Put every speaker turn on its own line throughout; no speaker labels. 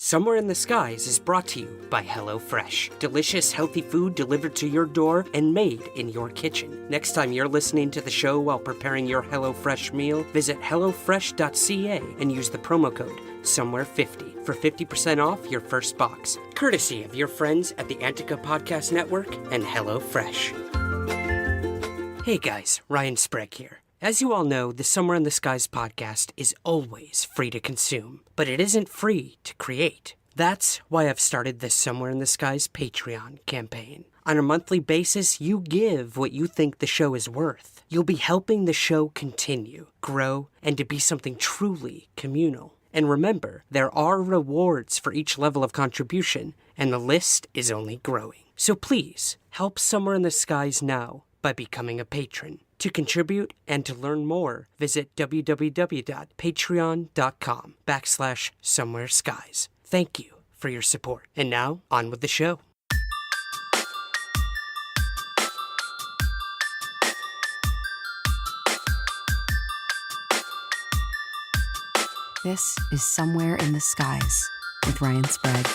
Somewhere in the Skies is brought to you by HelloFresh. Delicious, healthy food delivered to your door and made in your kitchen. Next time you're listening to the show while preparing your HelloFresh meal, visit HelloFresh.ca and use the promo code Somewhere50 for 50% off your first box. Courtesy of your friends at the Antica Podcast Network and HelloFresh. Hey guys, Ryan Sprague here. As you all know, the Somewhere in the Skies podcast is always free to consume, but it isn't free to create. That's why I've started the Somewhere in the Skies Patreon campaign. On a monthly basis, you give what you think the show is worth. You'll be helping the show continue, grow, and to be something truly communal. And remember, there are rewards for each level of contribution, and the list is only growing. So please, help Somewhere in the Skies now by becoming a patron. To contribute and to learn more, visit www.patreon.com/somewhereskies. Thank you for your support. And now, on with the show.
This is Somewhere in the Skies with Ryan Sprague.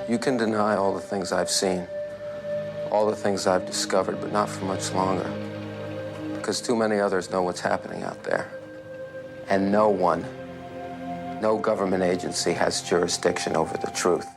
You can deny all the things I've seen, all the things I've discovered, but not for much longer. Because too many others know what's happening out there. And no one, no government agency has jurisdiction over the truth.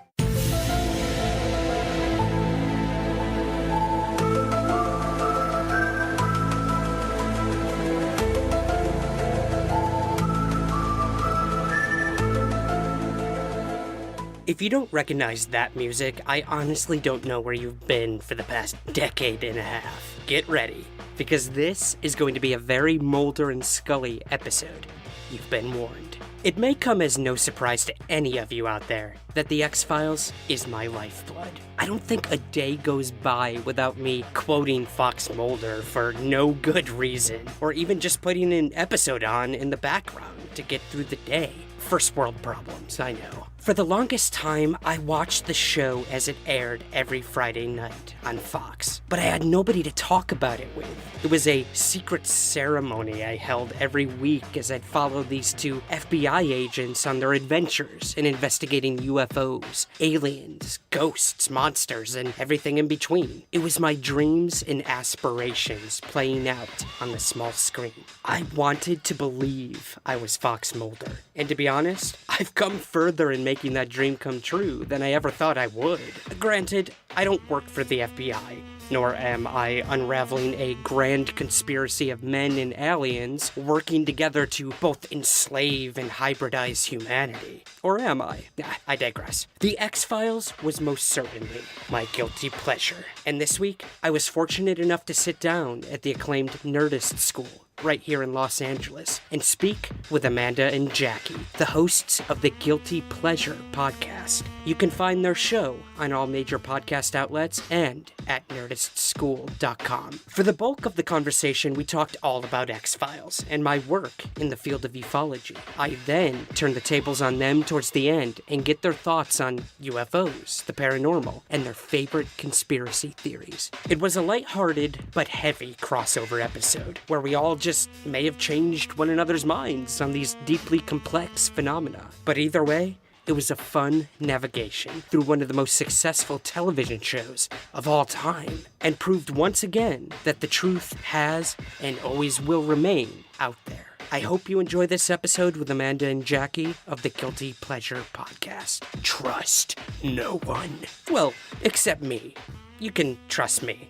If you don't recognize that music, I honestly don't know where you've been for the past decade and a half. Get ready, because this is going to be a very Mulder and Scully episode. You've been warned. It may come as no surprise to any of you out there that The X-Files is my lifeblood. I don't think a day goes by without me quoting Fox Mulder for no good reason, or even just putting an episode on in the background to get through the day. First world problems, I know. For the longest time, I watched the show as it aired every Friday night on Fox, but I had nobody to talk about it with. It was a secret ceremony I held every week as I'd follow these two FBI agents on their adventures in investigating UFOs, aliens, ghosts, monsters, and everything in between. It was my dreams and aspirations playing out on the small screen. I wanted to believe I was Fox Mulder, and to be honest, I've come further in making that dream come true than I ever thought I would. Granted, I don't work for the FBI, nor am I unraveling a grand conspiracy of men and aliens working together to both enslave and hybridize humanity. Or am I? I digress. The X-Files was most certainly my guilty pleasure. And this week, I was fortunate enough to sit down at the acclaimed Nerdist School right here in Los Angeles and speak with Amanda and Jackie, the hosts of the Guilty Pleasure podcast. You can find their show on all major podcast outlets and at nerdistschool.com. For the bulk of the conversation, we talked all about X-Files and my work in the field of ufology. I then turned the tables on them towards the end and get their thoughts on UFOs, the paranormal, and their favorite conspiracy theories. It was a lighthearted but heavy crossover episode where we all just may have changed one another's minds on these deeply complex phenomena. But either way, it was a fun navigation through one of the most successful television shows of all time, and proved once again that the truth has and always will remain out there. I hope you enjoy this episode with Amanda and Jackie of the Guilty Pleasure podcast. Trust no one. Well, except me. You can trust me.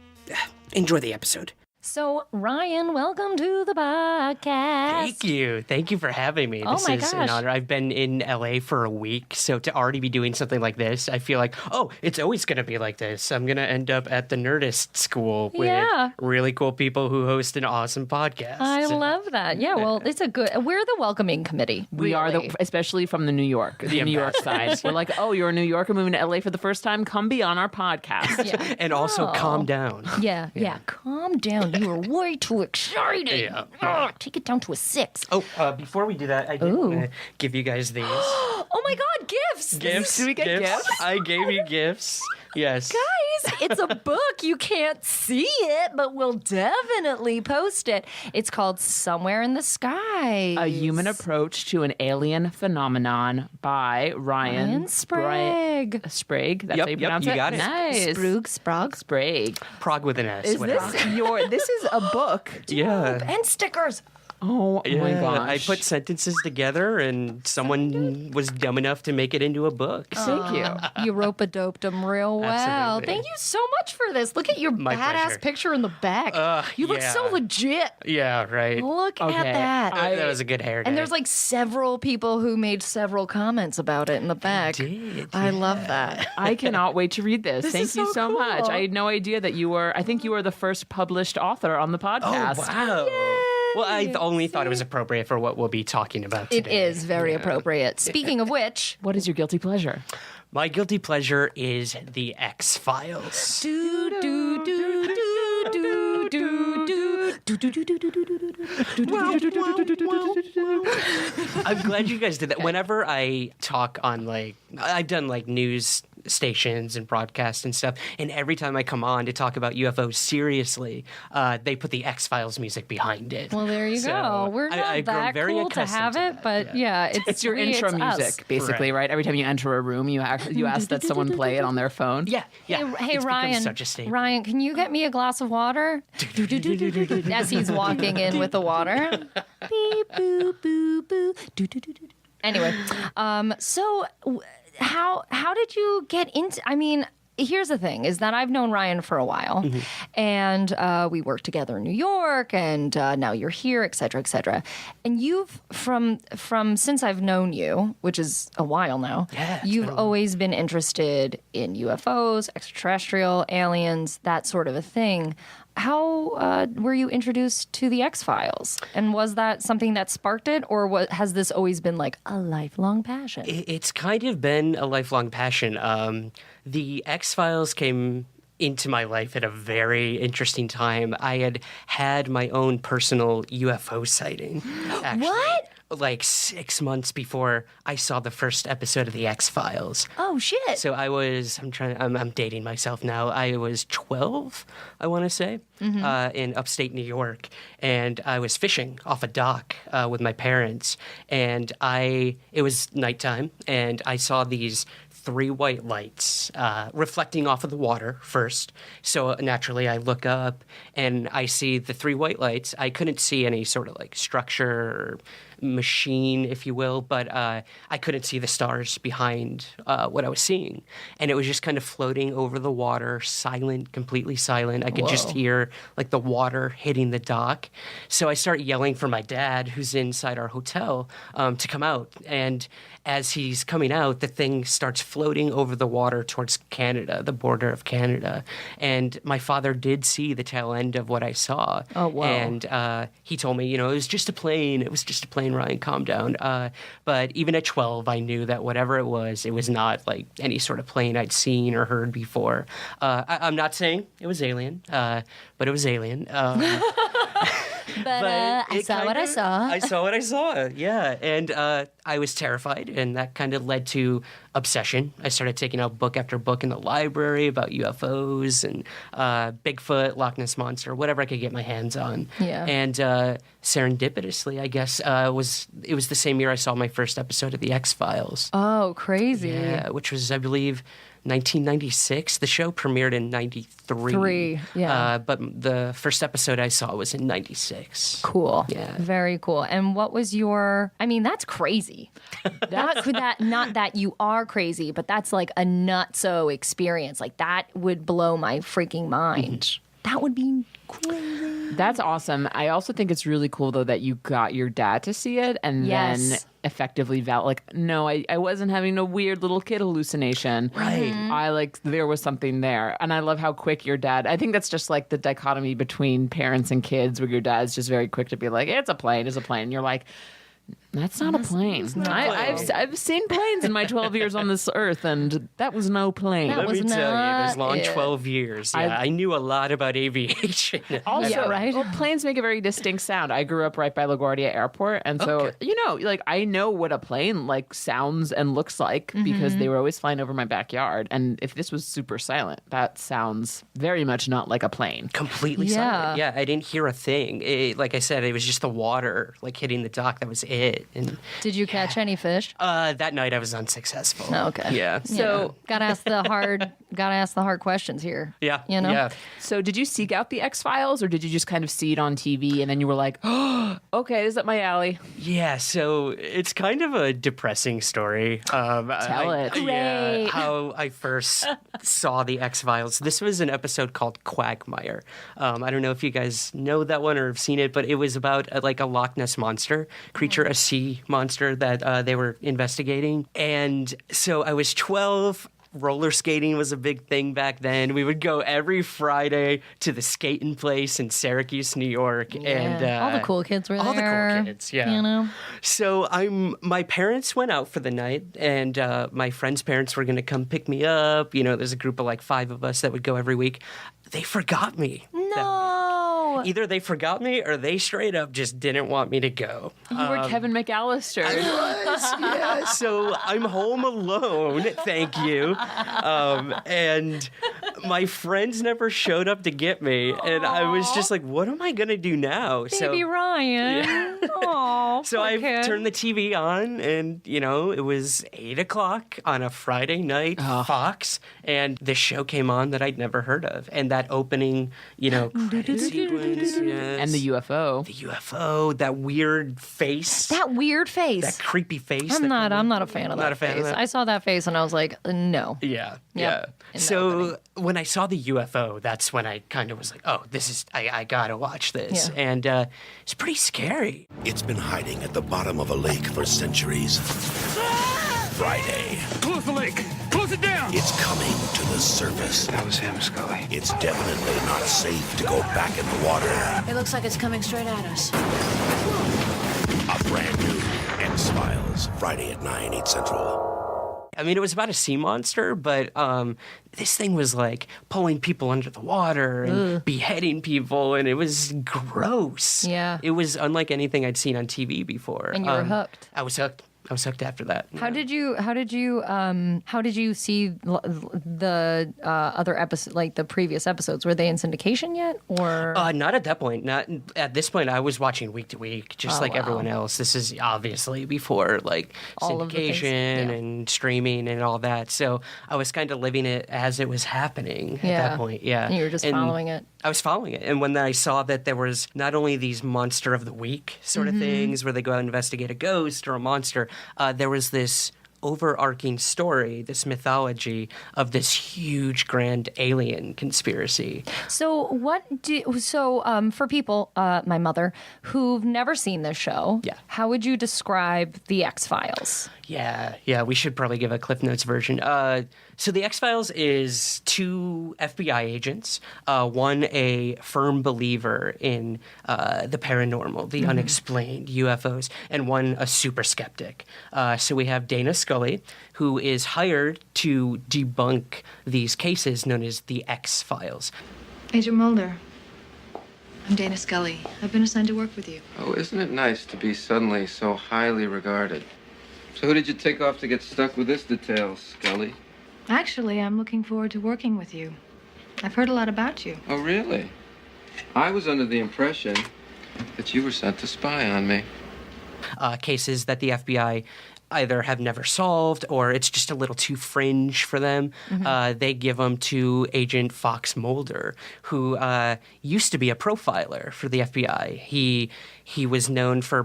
Enjoy the episode.
So, Ryan, welcome to the podcast.
Thank you. Thank you for having me. This is an honor. I've been in LA for a week, so to already be doing something like this, I feel like, oh, it's always going to be like this. I'm going to end up at the Nerdist School with really cool people who host an awesome podcast.
I love that. Yeah, well, it's a good... We're the welcoming committee.
We are, especially from the New York side. We're like, oh, you're a New Yorker moving to LA for the first time? Come be on our podcast.
And also calm down.
Yeah, calm down. God, you were way too excited.
Yeah.
Ugh, take it down to a 6.
Oh, before we do that, I did want to give you guys these.
Oh my God, gifts!
Gifts?
Do we get gifts?
I gave you gifts. Yes.
Guys, it's a book. You can't see it, but we'll definitely post it. It's called Somewhere in the Sky.
A Human Approach to an Alien Phenomenon by Ryan
Sprague.
Sprague. That's
Yep,
how you
yep,
pronounce
you
it?
got it.
Nice.
Sprague.
Sprague.
Prague with an S.
Is
whatever.
this is a book?
Yeah.
And stickers.
Oh my gosh.
I put sentences together, and someone was dumb enough to make it into a book.
Thank you.
You rope-a-doped them real well.
Absolutely.
Thank you so much for this. Look at your
My
badass
pleasure.
picture in the back. You look so
yeah.
legit.
Yeah, right.
Look
Okay,
at that.
That was a good hair day.
And there's like several people who made several comments about it in the back.
did,
I love that.
I cannot wait to read this. Thank
is
you
so
so much.
cool.
I had no idea that I think you were the first published author on the podcast.
wow. Well, I only thought it was appropriate for what we'll be talking about
It
today.
is very appropriate. Speaking of which,
What is your guilty pleasure?
My guilty pleasure is The X-Files.
do do do do do do do do do do do do.
I'm glad you guys did that. Whenever I talk on, I've done, news stations and broadcasts and stuff, and every time I come on to talk about UFOs seriously, they put the X-Files music behind it.
Well, there you
So
go. We're not
I've grown
that
very
cool to
accustomed
have
to
it,
that,
but yeah,
It's your intro
us.
music, basically, right? Every time you enter a room, you ask that someone play it on their phone.
Yeah.
Hey
It's become
Ryan,
such a staple.
Ryan, can you get me a glass of water? As he's walking in with the water. Beep, boo, boo, boo. Do, do, do, do. Anyway, so how did you get into? I mean, here's the thing: is that I've known Ryan for a while, and we worked together in New York, and now you're here, et cetera, and you've from since I've known you, which is a while now.
Yeah, it's
you've
been a while.
always been interested in UFOs, extraterrestrial, aliens, that sort of a thing. How were you introduced to the X-Files? And was that something that sparked it, or has this always been like a lifelong passion?
It's kind of been a lifelong passion. The X-Files came into my life at a very interesting time. I had my own personal UFO sighting. Actually.
What?
6 months before I saw the first episode of the X-Files.
Oh shit!
So I'm dating myself now. I was 12, I want to say, in upstate New York. And I was fishing off a dock with my parents. And it was nighttime, and I saw these 3 white lights reflecting off of the water first. So naturally, I look up and I see the 3 white lights. I couldn't see any sort of structure or machine, if you will, but I couldn't see the stars behind what I was seeing. And it was just kind of floating over the water, silent, completely silent. I could just hear the water hitting the dock. So I start yelling for my dad, who's inside our hotel, to come out. And as he's coming out, the thing starts floating over the water towards Canada, the border of Canada. And my father did see the tail end of what I saw.
Oh, wow.
And he told me, it was just a plane. It was just a plane, Ryan, calm down. But even at 12, I knew that whatever it was not any sort of plane I'd seen or heard before. I'm not saying it was alien, but it was alien.
But I saw what I saw.
I saw what I saw, yeah. And I was terrified, and that kind of led to obsession. I started taking out book after book in the library about UFOs and Bigfoot, Loch Ness Monster, whatever I could get my hands on.
Yeah.
And serendipitously, I guess, it was the same year I saw my first episode of The X-Files.
Oh, crazy!
Yeah, which was, I believe, 1996. The show premiered in 93.
Yeah.
But the first episode I saw was in 96.
Cool.
Yeah.
Very cool. And what was your? I mean, that's crazy. Not that you are crazy, but that's like a nutso experience. That would blow my freaking mind. That would be crazy.
That's awesome. I also think it's really cool, though, that you got your dad to see it and then effectively no, I wasn't having a weird little kid hallucination.
Right.
There was something there. And I love how quick your dad, I think that's just the dichotomy between parents and kids, where your dad's just very quick to be like, it's a plane. And you're like, That's not a plane. I've seen planes in my 12 years on this earth, and that was no plane.
That
Let me
was
tell you, this
not
long
it.
12 years, I knew a lot about aviation.
Also,
Yeah, right?
well, planes make a very distinct sound. I grew up right by LaGuardia Airport, and so, like, I know what a plane, like, sounds and looks like because they were always flying over my backyard. And if this was super silent, that sounds very much not like a plane.
Completely silent. Yeah, I didn't hear a thing. Like I said, it was just the water, like, hitting the dock. That was it. And
Did you catch any fish?
that night I was unsuccessful.
Oh, okay.
Yeah.
So gotta ask the hard questions here.
Yeah.
You know?
Yeah.
So did you seek out the X-Files, or did you just kind of see it on TV and then you were like, oh, okay, this is up my alley?
Yeah, so it's kind of a depressing story.
Tell it.
Yeah,
Great.
how I first saw the X-Files. This was an episode called Quagmire. I don't know if you guys know that one or have seen it, but it was about like a Loch Ness monster creature, a sea monster that they were investigating. And so I was 12. Roller skating was a big thing back then. We would go every Friday to the skating place in Syracuse, New York, and
all the cool kids were
all
there.
the cool kids, yeah.
You know?
So my parents went out for the night, and my friends' parents were going to come pick me up. You know, there's a group of like 5 of us that would go every week. They forgot me.
No.
Either they forgot me or they straight up just didn't want me to go.
You were Kevin McAllister.
Yeah, so I'm home alone, thank you. And my friends never showed up to get me. And I was just like, what am I going to do now?
Baby Ryan. Oh,
So I turned the TV on, and, you know, it was 8 o'clock on a Friday night, Fox, and this show came on that I'd never heard of. And that opening, you know, credit sequence. Yes.
And the UFO.
The UFO, that weird face.
That weird face.
That creepy face.
I'm not a fan of that
Not a fan
face.
of that?
I saw that face and I was like, no.
Yeah,
Yep.
yeah.
In the
So
opening.
when I saw the UFO, that's when I kind of was like, oh, this is, I gotta watch this.
Yeah.
And it's pretty scary.
It's been hiding at the bottom of a lake for centuries. Friday,
Close the lake! Close it down!
it's coming to the surface.
That was him, Scully.
It's definitely not safe to go back in the water.
It looks like it's coming straight at us.
A brand new X-Files, Friday at 9, 8 Central.
I mean, it was about a sea monster, but this thing was like pulling people under the water and beheading people, and it was gross.
Yeah.
It was unlike anything I'd seen on TV before.
And you were hooked.
I was hooked. I was hooked after that.
How did you see the other episode, like the previous episodes? Were they in syndication yet, or
Not at that point. Not at this point. I was watching week to week, just like
wow.
everyone else. This is obviously before like
All of the things,
syndication
yeah.
and streaming and all that. So I was kind of living it as it was happening at that point. Yeah,
And you were just following it.
I was following it, and when I saw that there was not only these monster of the week sort
Mm-hmm.
of things where they go out and investigate a ghost or a monster, there was this overarching story, this mythology of this huge grand alien conspiracy.
So for people, my mother, who've never seen this show,
Yeah.
how would you describe the X-Files?
Yeah, we should probably give a Cliff Notes version. So the X-Files is 2 FBI agents, one a firm believer in the paranormal, the unexplained, UFOs, and one a super skeptic. So we have Dana Scully, who is hired to debunk these cases known as the X-Files.
Agent Mulder. I'm Dana Scully. I've been assigned to work with you.
Oh, isn't it nice to be suddenly so highly regarded? So who did you take off to get stuck with this detail, Scully?
Actually, I'm looking forward to working with you. I've heard a lot about you.
Oh, really? I was under the impression that you were sent to spy on me.
Cases that the FBI either have never solved or it's just a little too fringe for them. They give them to Agent Fox Mulder, who used to be a profiler for the FBI. He was known for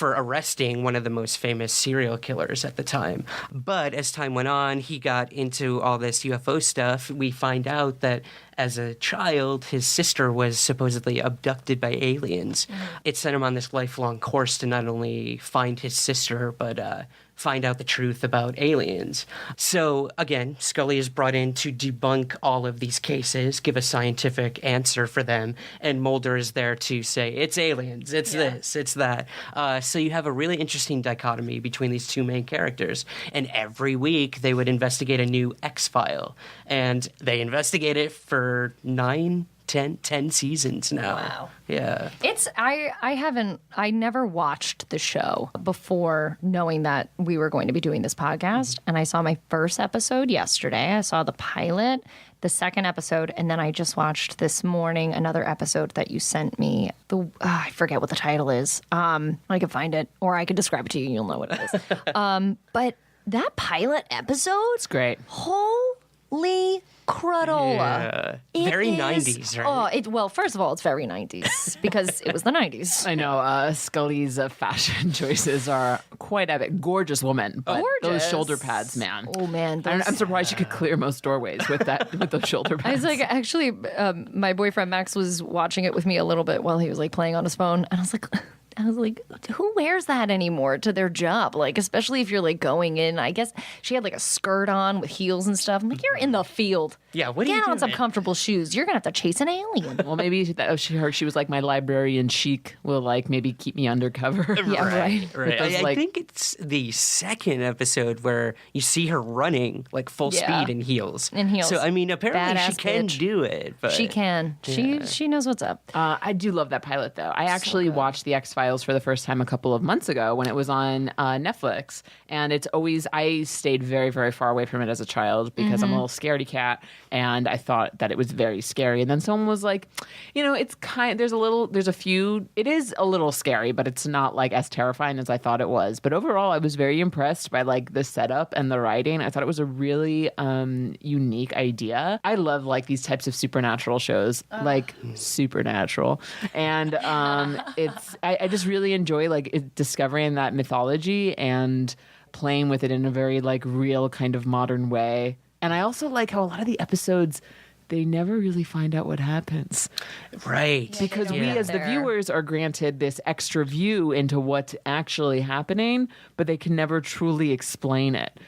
arresting one of the most famous serial killers at the time. But as time went on, he got into all this UFO stuff. We find out that as a child, his sister was supposedly abducted by aliens. It sent him on this lifelong course to not only find his sister, but find out the truth about aliens. So again, Scully is brought in to debunk all of these cases, give a scientific answer for them, and Mulder is there to say, it's aliens, it's this, it's that. So you have a really interesting dichotomy between these two main characters. And every week they would investigate a new X-file. And they investigate it for 10 seasons now.
Wow.
Yeah.
I never watched the show before knowing that we were going to be doing this podcast. And I saw my first episode yesterday. I saw the pilot, the second episode, and then I just watched this morning another episode that you sent me. I forget what the title is. I can find it, or I can describe it to you. You'll know what it is. But that pilot episode,
It's great.
Holy crudola.
Yeah. Very
It
90s, right?
Well, first of all, it's very 90s because it was the 90s.
I know Scully's fashion choices are quite epic. Gorgeous woman, but those
Gorgeous.
shoulder pads, man.
Oh, man.
I'm surprised you could clear most doorways with those shoulder
I
pads.
was like, actually, my boyfriend Max was watching it with me a little bit while he was like playing on his phone. And I was like, who wears that anymore to their job? Like, especially if you're like going in. I guess she had like a skirt on with heels and stuff. I'm like, you're in the field.
Yeah, what are you
Get on
doing?
some comfortable shoes. You're gonna have to chase an alien.
Well, maybe she was like, my librarian chic will like maybe keep me undercover.
Yeah, right.
Right.
those,
I
like-
think it's the second episode where you see her running like full
Yeah.
speed in heels.
In heels.
So I mean, apparently she
Badass
can
bitch.
do it. But
She can. She knows what's up.
I do love that pilot, though. I actually watched The X-Files for the first time a couple of months ago when it was on Netflix. And I stayed very, very far away from it as a child because I'm a little scaredy cat. And I thought that it was very scary. And then someone was like, it is a little scary, but it's not like as terrifying as I thought it was. But overall, I was very impressed by like the setup and the writing. I thought it was a really unique idea. I love like these types of supernatural shows, like Supernatural. And I just really enjoy like discovering that mythology and playing with it in a very like real kind of modern way. And I also like how a lot of the episodes, they never really find out what happens.
right.
Because we
get
as the
there.
viewers are granted this extra view into what's actually happening, but they can never truly explain it.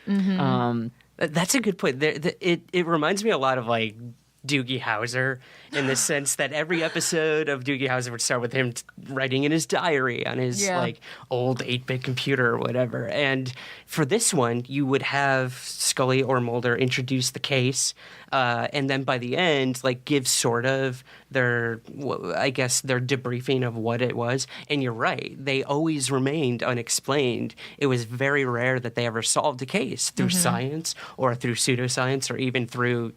That's a good point. It reminds me a lot of like Doogie Howser in the sense that every episode of Doogie Howser would start with him writing in his diary on his like old 8-bit computer or whatever. And for this one, you would have Scully or Mulder introduce the case, and then by the end, like give sort of their debriefing of what it was. And you're right, they always remained unexplained. It was very rare that they ever solved a case through science or through pseudoscience or even through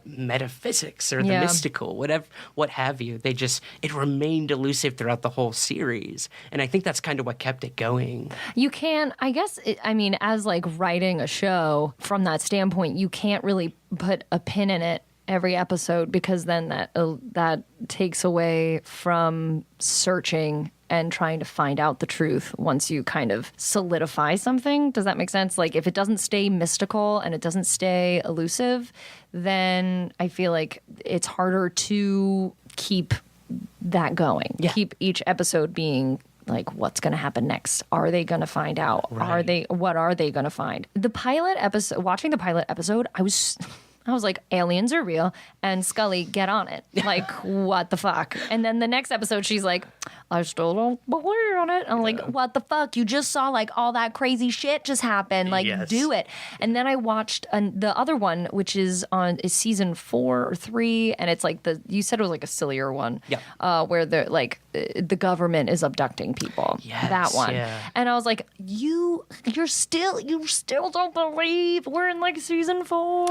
metaphysics or the mystical, what have you. It remained elusive throughout the whole series, and I think that's kind of what kept it going.
You can, I guess, as like writing a show from that standpoint, you can't really put a pin in it every episode because then that takes away from searching and trying to find out the truth once you kind of solidify something. Does that make sense? Like if it doesn't stay mystical and it doesn't stay elusive, then I feel like it's harder to keep that going.
Yeah.
Keep each episode being like, what's going to happen next? Are they going to find out?
Right.
What are they going to find? Watching the pilot episode, I was like, aliens are real, and Scully, get on it. Like, what the fuck? And then the next episode, she's like, I still don't believe on it. I'm like, what the fuck? You just saw like all that crazy shit just happen. Like,
Yes.
do it. And then I watched the other one, which is season 4 or 3, and it's like you said it was like a sillier one.
Yeah.
Where the government is abducting people.
Yes,
that one.
yeah.
And I was like, you still don't believe we're in like season 4?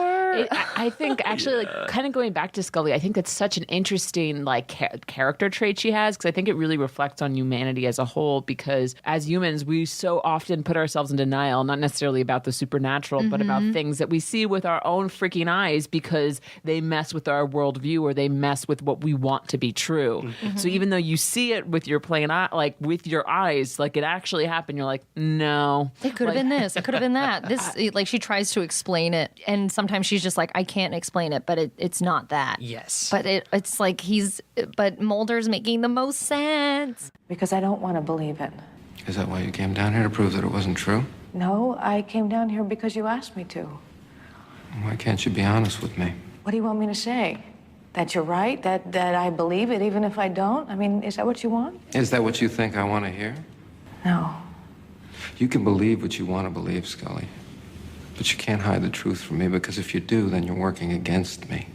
I think actually, like, kind of going back to Scully, I think that's such an interesting like character trait she has because I think it really reflects on humanity as a whole. Because as humans, we so often put ourselves in denial, not necessarily about the supernatural, but about things that we see with our own freaking eyes because they mess with our worldview or they mess with what we want to be true. So even though you see it with your plain eye, like with your eyes, like it actually happened, you're like, no,
It could have been this. It could have been that. Like she tries to explain it, and sometimes she's just like, I can't explain it, but it's not that.
Yes.
But it's like but Mulder's making the most sense.
Because I don't want to believe it.
Is that why you came down here, to prove that it wasn't true?
No, I came down here because you asked me to.
Why can't you be honest with me?
What do you want me to say? That you're right? That I believe it even if I don't? I mean, is that what you want?
Is that what you think I want to hear?
No.
You can believe what you want to believe, Scully. But you can't hide the truth from me, because if you do, then you're working against me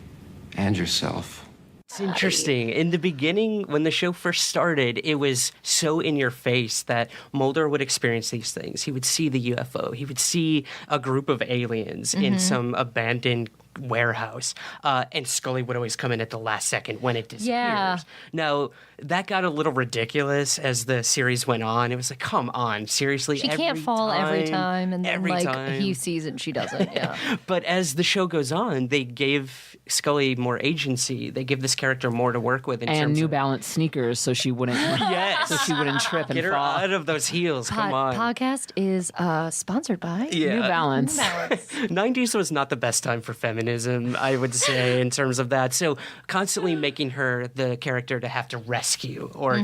and yourself.
It's interesting. In the beginning, when the show first started, it was so in your face that Mulder would experience these things. He would see the UFO. He would see a group of aliens in some abandoned warehouse. And Scully would always come in at the last second when it disappears.
Yeah.
Now, that got a little ridiculous as the series went on. It was like, come on, seriously?
She can't fall every time, and then
every
like
time.
he sees it and she doesn't. Yeah.
But as the show goes on, they gave Scully more agency. They give this character more to work with in
And
terms
New
of
Balance sneakers so she wouldn't
Yes.
so she wouldn't trip and
Get her
fall.
out of those heels. Come on.
Podcast is sponsored by
Yeah.
New Balance.
90s was not the best time for feminism, I would say, in terms of that. So constantly making her the character to have to rescue. Or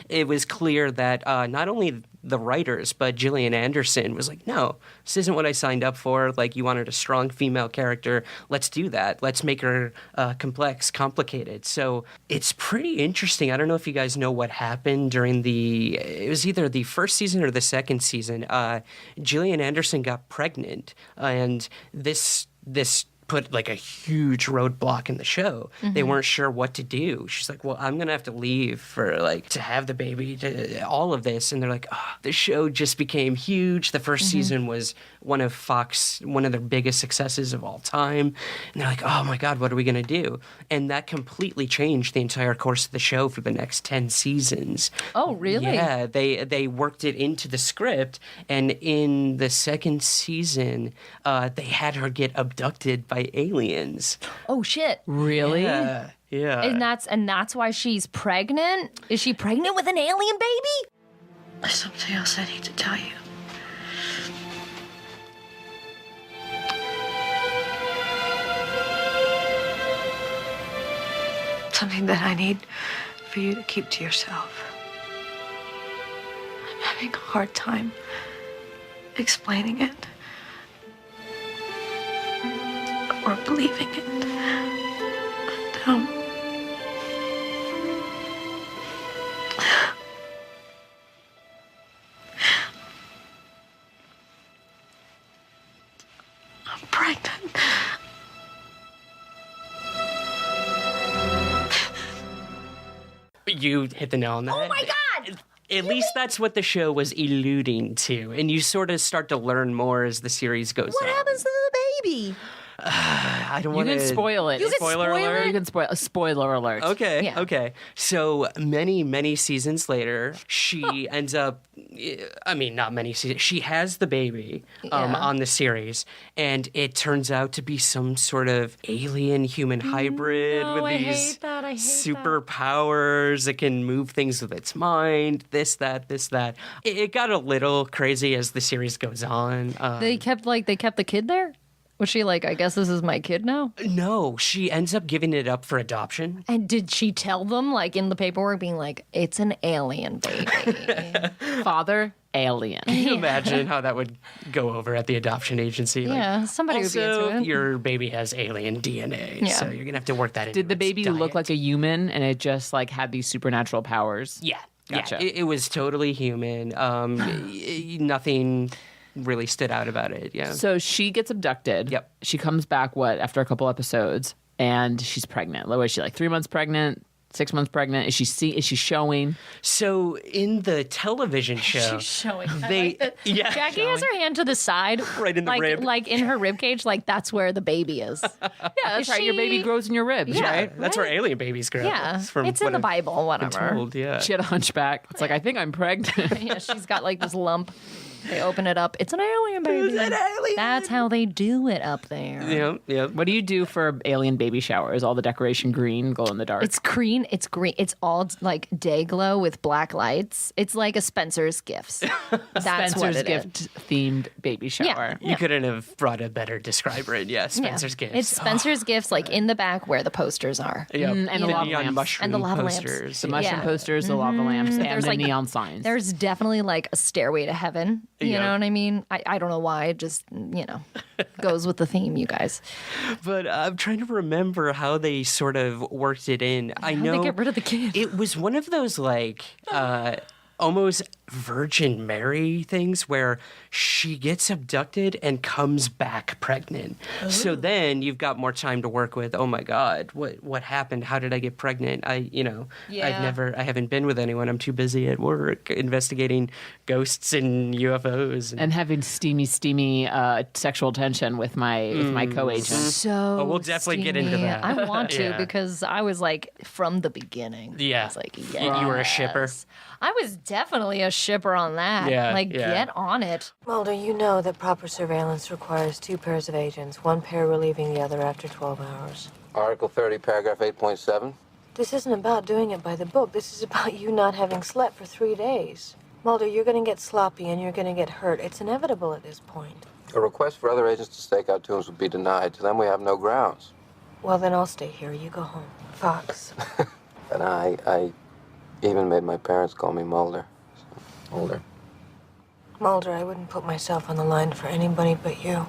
it was clear that not only the writers, but Gillian Anderson was like, no, this isn't what I signed up for. Like, you wanted a strong female character. Let's do that. Let's make her complex, complicated. So it's pretty interesting. I don't know if you guys know what happened during it was either the first season or the second season. Gillian Anderson got pregnant, and this put like a huge roadblock in the show. They weren't sure what to do. She's like, well, I'm gonna have to leave for like to have the baby, to all of this. And they're like, oh, the show just became huge. The first season was one of their biggest successes of all time. And they're like, oh my God, what are we gonna do? And that completely changed the entire course of the show for the next 10 seasons.
Oh, really?
Yeah, they worked it into the script, and in the second season, they had her get abducted by aliens.
Oh shit.
Really?
Yeah.
And that's why she's pregnant? Is she pregnant with an alien baby?
There's something else I need to tell you. Something that I need for you to keep to yourself. I'm having a hard time explaining it or believing it. And, I'm pregnant.
You hit the nail on the head.
Oh my God!
At least that's what the show was alluding to, and you sort of start to learn more as the series goes
What
on.
happens to the baby?
I don't
You
want to
can spoil it.
You can
Spoiler
spoil
alert?
it?
You can spoil a spoiler alert.
Okay,
Yeah.
okay. So many seasons later, she ends up, I mean, not many seasons, she has the baby on the series, and it turns out to be some sort of alien-human hybrid with
I
these
hate that. I hate
superpowers that can move things with its mind, this, that. It got a little crazy as the series goes on.
They kept the kid there? Was she like, I guess this is my kid now?
No, she ends up giving it up for adoption.
And did she tell them, like, in the paperwork, being like, it's an alien baby?
Father, alien.
Can you imagine how that would go over at the adoption agency?
Yeah, somebody would be
also,
into it.
your baby has alien DNA,
Yeah.
so you're going to have to work that into
Did the
its
baby
diet.
look like a human and it just like had these supernatural powers?
Yeah.
Gotcha.
Yeah, it was totally human. Nothing really stood out about it, yeah.
So she gets abducted.
Yep.
She comes back, after a couple episodes, and she's pregnant. Was she like 3 months pregnant, 6 months pregnant? Is she showing?
So in the television show,
She's showing.
yeah,
Jackie has her hand to the side.
Right in the
like,
rib.
Like in her rib cage, like that's where the baby is.
Yeah, that's
Is
right. Your baby
she-
grows in your ribs,
Yeah.
right?
that's where alien babies grow.
Yeah,
That's from
it's in
what
the
I've
Bible,
been
whatever.
told, yeah.
She had a hunchback. It's like, I think I'm pregnant.
Yeah, she's got like this lump. They open it up. It's an alien baby.
It's an alien.
That's how they do it up there.
Yeah.
What do you do for alien baby shower? Is all the decoration green, glow in the dark?
It's green. It's green. It's all like day glow with black lights. It's like a Spencer's Gifts. That's what
Spencer's
it is.
gift themed baby shower.
You couldn't have brought a better describer in. Yeah, Spencer's Gifts.
It's Spencer's Gifts, like in the back where the posters are.
Yep.
And the
the
lava
neon
lamps.
mushroom
And the lava lamps.
posters.
The mushroom posters, the lava lamps, and
There's
the
like
neon signs.
There's definitely like a stairway to heaven. You
Yeah.
know what I mean? I don't know why. It just, goes with the theme, you guys.
But I'm trying to remember how they sort of worked it in. I
How'd
know
they get rid of the kid?
it was one of those like almost Virgin Mary things where she gets abducted and comes back pregnant. So then you've got more time to work with. Oh my God, what happened? How did I get pregnant? I haven't been with anyone. I'm too busy at work investigating ghosts and UFOs.
and having steamy sexual tension with my co-agent.
So
we'll definitely get into
steamy.
that.
I want to
Yeah.
because I was like from the beginning.
Yeah.
I was like,
You were a shipper?
yes. I was definitely a shipper on that.
Yeah,
Like,
yeah.
get on it.
Mulder, you know that proper surveillance requires 2 pairs of agents, one pair relieving the other after 12 hours.
Article 30, paragraph 8.7.
This isn't about doing it by the book. This is about you not having slept for 3 days. Mulder, you're going to get sloppy and you're going to get hurt. It's inevitable at this point.
A request for other agents to stake out tombs would be denied. To them, we have no grounds.
Well, then I'll stay here. You go home. Fox.
And I even made my parents call me Mulder. So, Mulder.
Mulder, I wouldn't put myself on the line for anybody but you.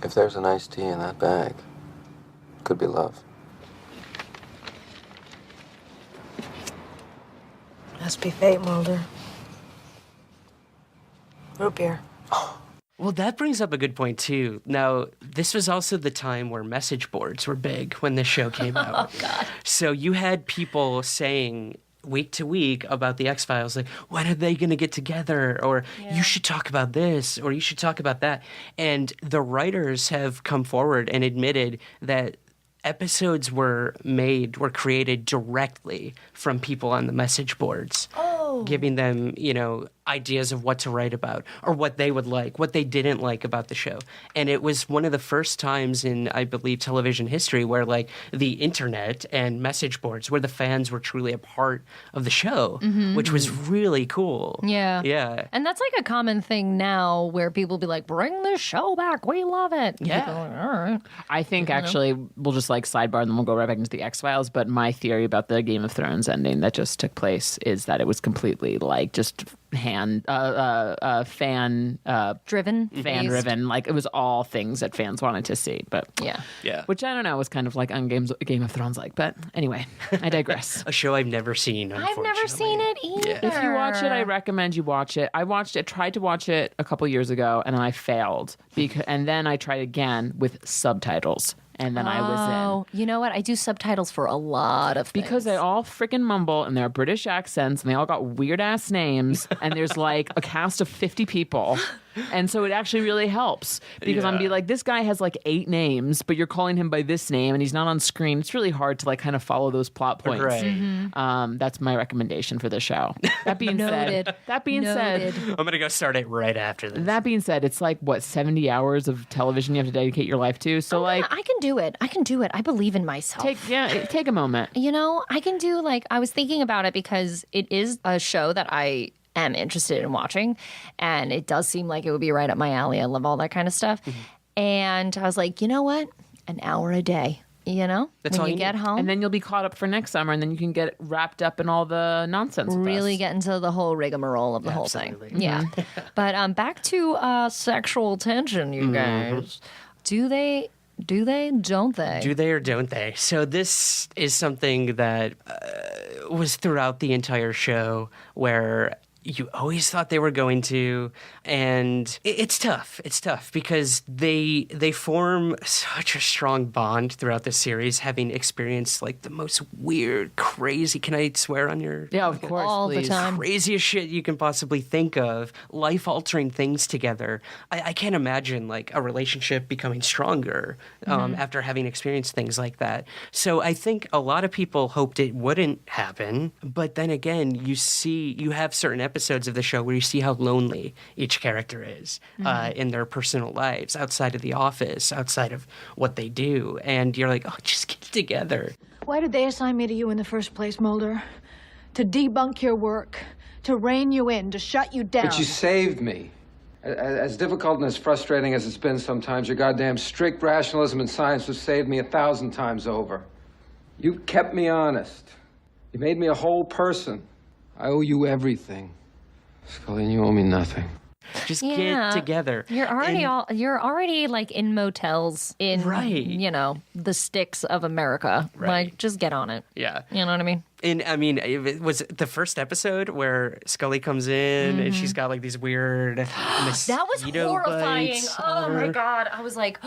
If there's an iced tea in that bag, it could be love.
Must be fate, Mulder. Root beer.
Well, that brings up a good point, too. Now, this was also the time where message boards were big when this show came out. Oh, God. So you had people saying week to week about the X-Files, like, when are they going to get together? Or you should talk about this, or you should talk about that. And the writers have come forward and admitted that episodes were created directly from people on the message boards, giving them, ideas of what to write about or what they would like, what they didn't like about the show. And it was one of the first times in, I believe, television history where like the internet and message boards, where the fans were truly a part of the show, which was really cool.
Yeah.
Yeah.
And that's like a common thing now where people be like, bring this show back. We love it.
Yeah.
People are like, all right.
I think actually we'll just like sidebar and then we'll go right back into the X-Files. But my theory about the Game of Thrones ending that just took place is that it was completely like just fan driven. Like it was all things that fans wanted to see. But
Yeah.
which I don't know was kind of like on Game of Thrones like. But anyway, I digress.
A show I've never seen,
I've never seen it either.
If you watch it, I recommend you watch it. I tried to watch it a couple years ago, and then I failed. And then I tried again with subtitles, and then I was in.
Oh, you know what? I do subtitles for a lot of things.
Because they all freaking mumble, and they're British accents, and they all got weird-ass names, and there's like a cast of 50 people. And so it actually really helps because I'm be like, this guy has like 8 names, but you're calling him by this name and he's not on screen. It's really hard to like kind of follow those plot points.
Right.
That's my recommendation for the show. That being said,
I'm going to go start it right after this.
that being said, it's like what 70 hours of television you have to dedicate your life to. So like,
I can do it. I believe in myself.
take a moment.
I can do like, I was thinking about it because it is a show that I am interested in watching, and it does seem like it would be right up my alley. I love all that kind of stuff. And I was like, you know what? An hour a day,
That's
when
all
you
you
get
need.
home.
And then you'll be caught up for next summer, and then you can get wrapped up in all the nonsense. with
really
us.
get into the whole rigmarole of the whole thing.
Absolutely.
Yeah. But back to sexual tension, you guys. Do they? Don't they?
Do they or don't they? So this is something that was throughout the entire show where you always thought they were going to, and it's tough. It's tough because they form such a strong bond throughout the series, having experienced like the most weird, crazy. Can I swear on your?
Yeah, of course.
All the
please.
time.
Craziest shit you can possibly think of, life-altering things together. I can't imagine like a relationship becoming stronger after having experienced things like that. So I think a lot of people hoped it wouldn't happen, but then again, you have certain episodes of the show where you see how lonely each character is in their personal lives, outside of the office, outside of what they do, and you're like, oh, just get it together.
Why did they assign me to you in the first place, Mulder? To debunk your work, to rein you in, to shut you down.
But you saved me.
As difficult and as frustrating as it's been sometimes, your goddamn strict rationalism and science have saved me 1,000 times over. You kept me honest. You made me a whole person. I owe you everything. Scully, and you owe me nothing.
Just get together.
You're already like in motels in the sticks of America.
Right.
Like, just get on it.
Yeah.
You know what I mean?
And I mean, it was the first episode where Scully comes in and she's got like these weird
that was horrifying. Oh my God. I was like,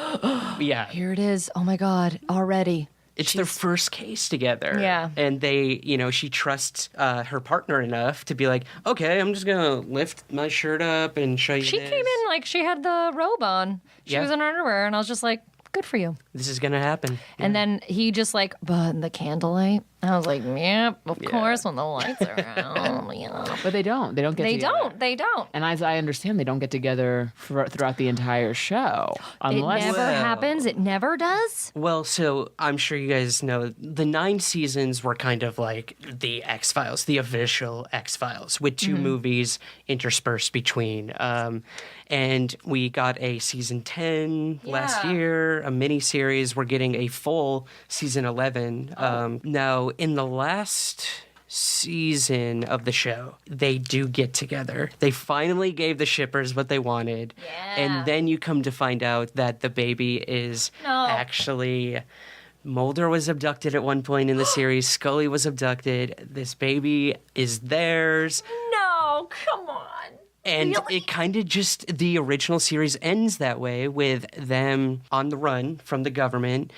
yeah.
Here it is. Oh my God. Already.
It's their first case together.
Yeah.
And they, she trusts her partner enough to be like, okay, I'm just going to lift my shirt up and show you
She
this.
came in like she had the robe on. She was in her underwear. And I was just like, good for you.
This is going to happen. Yeah.
And then he just like, but in the candlelight. I was like, yep, of course, when the lights are out.
But they don't. They don't get together.
They don't.
And as I understand, they don't get together throughout the entire show. Unless
It never happens. It never does.
Well, so I'm sure you guys know the 9 seasons were kind of like the X-Files, the official X-Files, with 2 movies interspersed between. And we got a season 10 last year, a mini-series. We're getting a full season 11. Now, in the last season of the show, they do get together. They finally gave the shippers what they wanted. Yeah. And then you come to find out that the baby is actually... Mulder was abducted at one point in the series. Scully was abducted. This baby is theirs.
No, come on.
And it kind of just, the original series ends that way with them on the run from the government.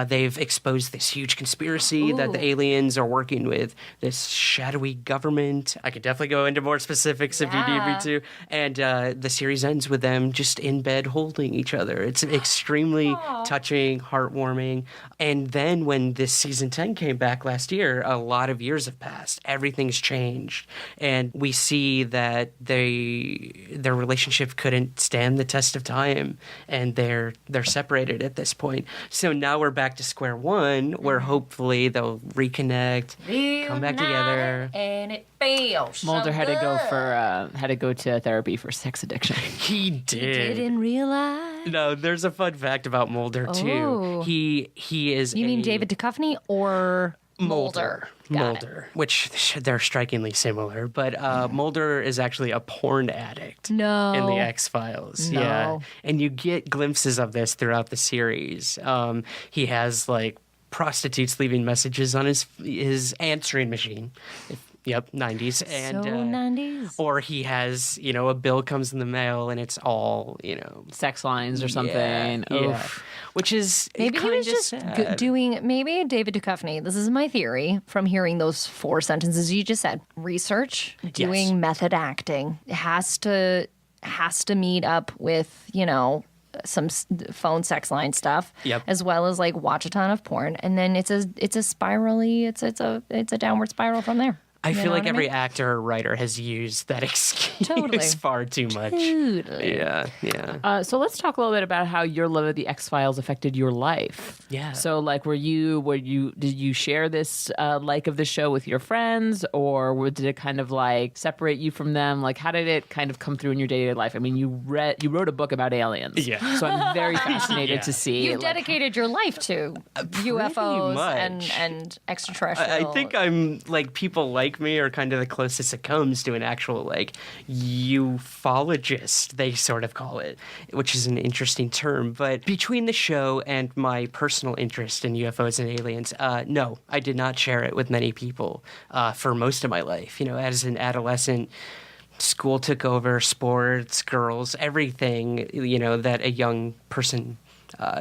They've exposed this huge conspiracy that the aliens are working with, this shadowy government. I could definitely go into more specifics if you need me to. And the series ends with them just in bed holding each other. It's extremely touching, heartwarming. And then when this season 10 came back last year, a lot of years have passed. Everything's changed. And we see that their relationship couldn't stand the test of time, and they're separated at this point. So now we're back to square one, where hopefully they'll reconnect, come back together.
And it feels
Mulder had to go to therapy for sex addiction.
He did.
Didn't realize.
No, there's a fun fact about Mulder too. He is.
You mean David Duchovny or Mulder?
Mulder, which they're strikingly similar, but Mulder is actually a porn addict in the X-Files.
No.
Yeah, and you get glimpses of this throughout the series. He has like prostitutes leaving messages on his answering machine. Yep, 90s. And,
so 90s.
Or he has, a bill comes in the mail and it's all,
sex lines or something.
Yeah. Which is
maybe he was just maybe David Duchovny. This is my theory from hearing those 4 sentences you just said. Research, doing method acting. It has to meet up with, some phone sex line stuff, as well as like watch a ton of porn, and then it's a spirally, it's a downward spiral from there.
I feel like every actor or writer has used that excuse far too much.
Totally.
Yeah.
So let's talk a little bit about how your love of the X-Files affected your life.
Yeah.
So like, did you share this like of the show with your friends, or did it kind of like separate you from them? Like, how did it kind of come through in your day-to-day life? I mean, you wrote a book about aliens.
Yeah.
So I'm very fascinated to see.
You dedicated your life to UFOs and extraterrestrial.
I think I'm like, people like me are kind of the closest it comes to an actual like ufologist, they sort of call it, which is an interesting term. But between the show and my personal interest in UFOs and aliens, no, I did not share it with many people for most of my life. As an adolescent, school took over, sports, girls, everything, that a young person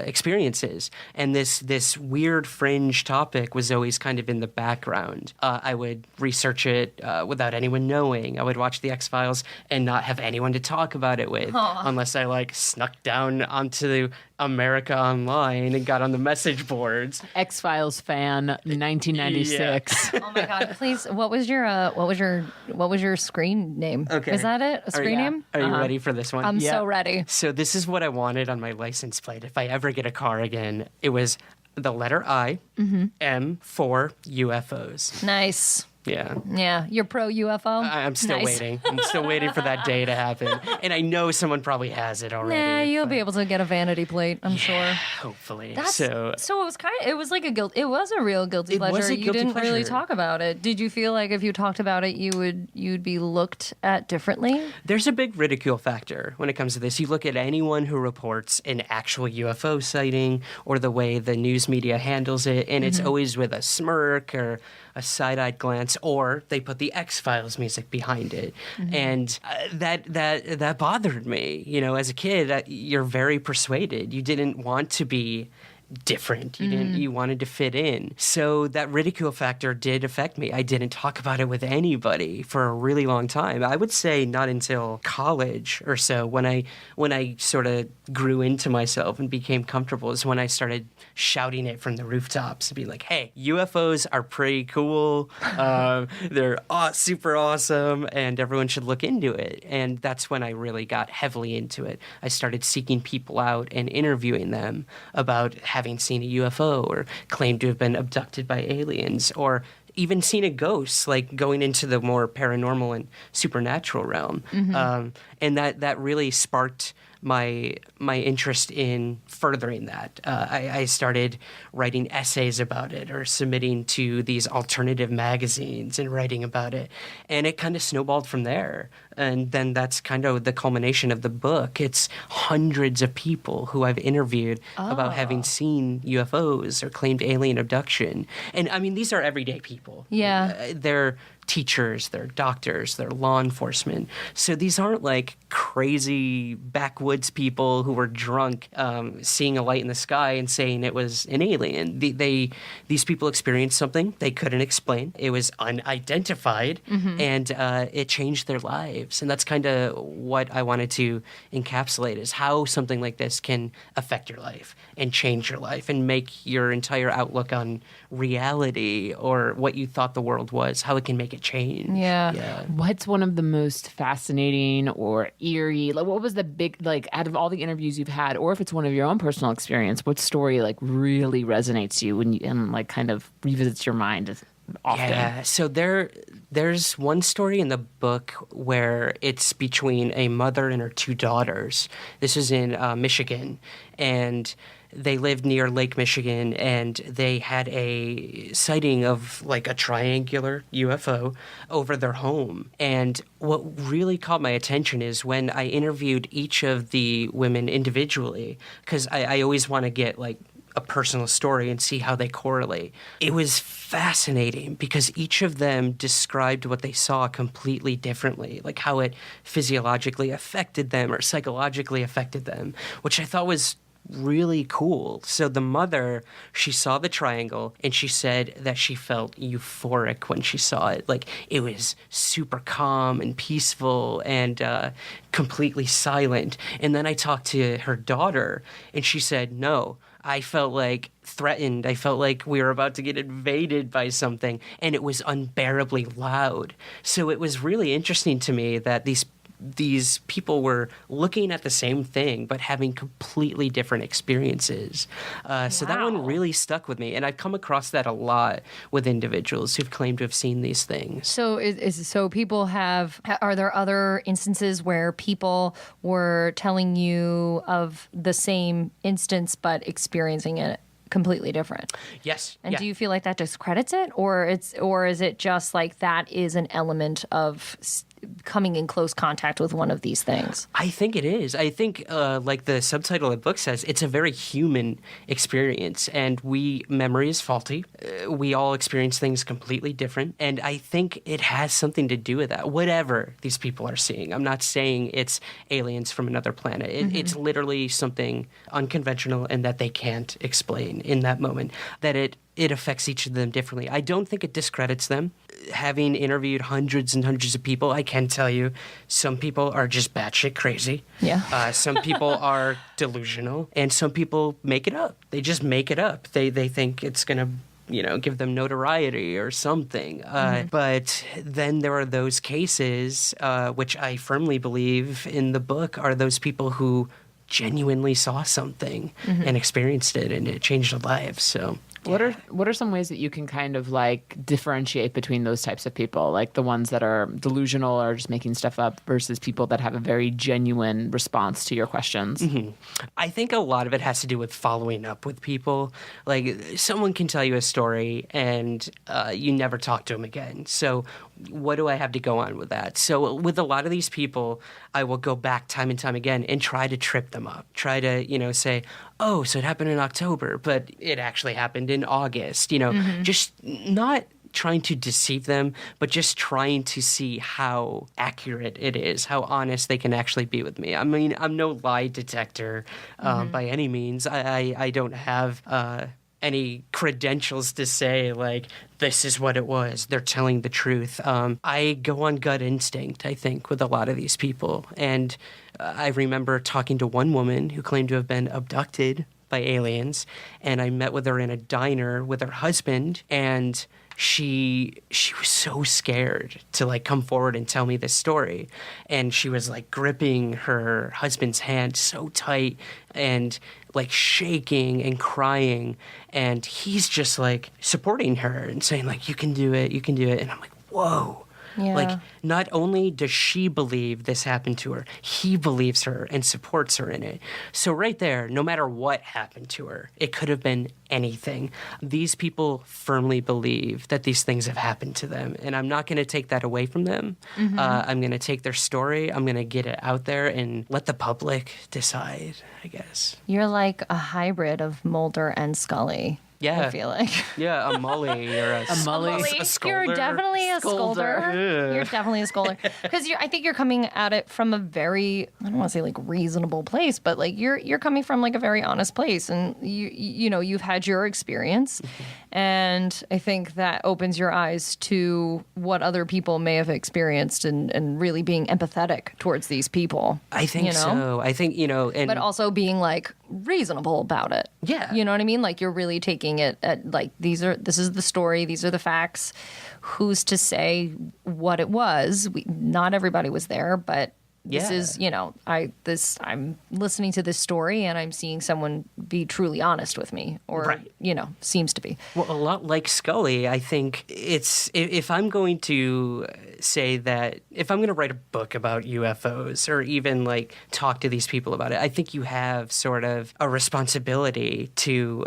experiences. And this weird fringe topic was always kind of in the background. I would research it without anyone knowing. I would watch the X-Files and not have anyone to talk about it with unless I like snuck down onto America Online and got on the message boards.
X-Files fan, 1996.
Yeah.
Oh my God! Please, what was your screen name?
Okay,
is that it? A screen name?
Are you ready for this one?
I'm so ready.
So this is what I wanted on my license plate. If I ever get a car again, it was the letter I, M for UFOs.
Nice.
Yeah.
Yeah, you're pro UFO?
I'm still
Nice.
waiting. I'm still waiting for that day to happen. And I know someone probably has it already.
Nah, you'll
but-
be able to get a vanity plate, I'm sure.
Hopefully.
So it was it was like it was a real guilty
It was
pleasure.
a
You
guilty
didn't really
pleasure.
talk about it. Did you feel like if you talked about it, you'd be looked at differently?
There's a big ridicule factor when it comes to this. You look at anyone who reports an actual UFO sighting or the way the news media handles it, and it's always with a smirk or a side-eyed glance, or they put the X-Files music behind it. And that bothered me. You know, as a kid, you're very persuaded. You didn't want to be different. You wanted to fit in. So that ridicule factor did affect me. I didn't talk about it with anybody for a really long time. I would say not until college or so, when I sort of grew into myself and became comfortable, is when I started shouting it from the rooftops and being like, hey, UFOs are pretty cool. They're super awesome, and everyone should look into it. And that's when I really got heavily into it. I started seeking people out and interviewing them about having seen a UFO or claimed to have been abducted by aliens, or even seen a ghost, like going into the more paranormal and supernatural realm. And that really sparked my interest in furthering that. I started writing essays about it or submitting to these alternative magazines and writing about it. And it kind of snowballed from there. And then that's kind of the culmination of the book. It's hundreds of people who I've interviewed about having seen UFOs or claimed alien abduction. And I mean, these are everyday people.
Yeah.
They're teachers, they're doctors, they're law enforcement. So these aren't like crazy backwoods people who were drunk, seeing a light in the sky and saying it was an alien. These people experienced something they couldn't explain. It was unidentified, and it changed their lives. And that's kind of what I wanted to encapsulate, is how something like this can affect your life and change your life and make your entire outlook on reality or what you thought the world was, how it can make it change.
Yeah.
What's one of the most fascinating or eerie, like what was the big, like out of all the interviews you've had, or if it's one of your own personal experience, what story like really resonates you when you, and like kind of revisits your mind often?
Yeah, so there's one story in the book where it's between a mother and her two daughters. This is in Michigan, and they lived near Lake Michigan, and they had a sighting of like a triangular UFO over their home. And what really caught my attention is when I interviewed each of the women individually, because I always want to get like a personal story and see how they correlate. It was fascinating because each of them described what they saw completely differently, like how it physiologically affected them or psychologically affected them, which I thought was really cool. So the mother, she saw the triangle and she said that she felt euphoric when she saw it. Like it was super calm and peaceful and completely silent. And then I talked to her daughter and she said, no, I felt like threatened. I felt like we were about to get invaded by something, and it was unbearably loud. So it was really interesting to me that these people were looking at the same thing but having completely different experiences. So that one really stuck with me, and I've come across that a lot with individuals who've claimed to have seen these things.
So so people are there other instances where people were telling you of the same instance but experiencing it completely different?
Yes.
And do you feel like that discredits it, or is it just like that is an element of coming in close contact with one of these things?
I think it is. I think, like the subtitle of the book says, it's a very human experience, and memory is faulty. We all experience things completely different, and I think it has something to do with that. Whatever these people are seeing, I'm not saying it's aliens from another planet. It's literally something unconventional and that they can't explain in that moment, that it affects each of them differently. I don't think it discredits them. Having interviewed hundreds and hundreds of people, I can tell you some people are just batshit crazy.
Yeah.
Some people are delusional, and some people make it up. They just make it up. They think it's going to give them notoriety or something. But then there are those cases, which I firmly believe in the book, are those people who genuinely saw something and experienced it, and it changed their lives. So
What are some ways that you can kind of like differentiate between those types of people, like the ones that are delusional or just making stuff up versus people that have a very genuine response to your questions?
I think a lot of it has to do with following up with people. Like, someone can tell you a story and you never talk to them again. So what do I have to go on with that? So with a lot of these people, I will go back time and time again and try to trip them up. Try to, say, oh, so it happened in October, but it actually happened in August. Just not trying to deceive them, but just trying to see how accurate it is, how honest they can actually be with me. I mean, I'm no lie detector by any means. I don't have any credentials to say, like, this is what it was. They're telling the truth. I go on gut instinct, I think, with a lot of these people. And I remember talking to one woman who claimed to have been abducted by aliens, and I met with her in a diner with her husband, and she was so scared to like come forward and tell me this story, and she was like gripping her husband's hand so tight and like shaking and crying, and he's just like supporting her and saying like, you can do it, and I'm like, whoa.
Yeah.
Like, not only does she believe this happened to her, he believes her and supports her in it. So right there, no matter what happened to her, it could have been anything. These people firmly believe that these things have happened to them, and I'm not going to take that away from them. I'm going to take their story, I'm going to get it out there and let the public decide, I guess.
You're like a hybrid of Mulder and Scully.
Yeah.
I feel like.
Yeah, a Mully or a
Mully.
A scolder.
You're definitely a scolder.
Yeah.
You're definitely a scolder. Because I think you're coming at it from a very, I don't want to say like reasonable place, but like you're coming from like a very honest place, and you've had your experience, and I think that opens your eyes to what other people may have experienced, and really being empathetic towards these people.
I think so. I think, and
but also being like reasonable about it.
Yeah.
You know what I mean? Like, you're really taking it at like, this is the story, these are the facts. Who's to say what it was? Not everybody was there, but this is, I'm listening to this story and I'm seeing someone be truly honest with me, or, seems to be.
Well, a lot like Scully, I think it's, if I'm going to say that, if I'm going to write a book about UFOs or even like talk to these people about it, I think you have sort of a responsibility to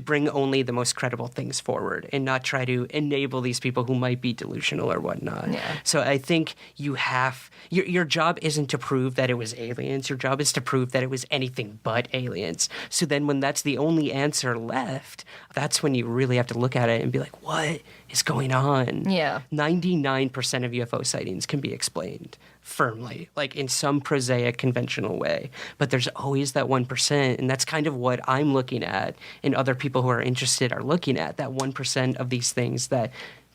bring only the most credible things forward and not try to enable these people who might be delusional or whatnot. Yeah. So I think you have, your job isn't to prove that it was aliens. Your job is to prove that it was anything but aliens. So then when that's the only answer left, that's when you really have to look at it and be like, what is going on?
Yeah.
99% of UFO sightings can be explained firmly, like in some prosaic, conventional way. But there's always that 1%, and that's kind of what I'm looking at, and other people who are interested are looking at, that 1% of these things that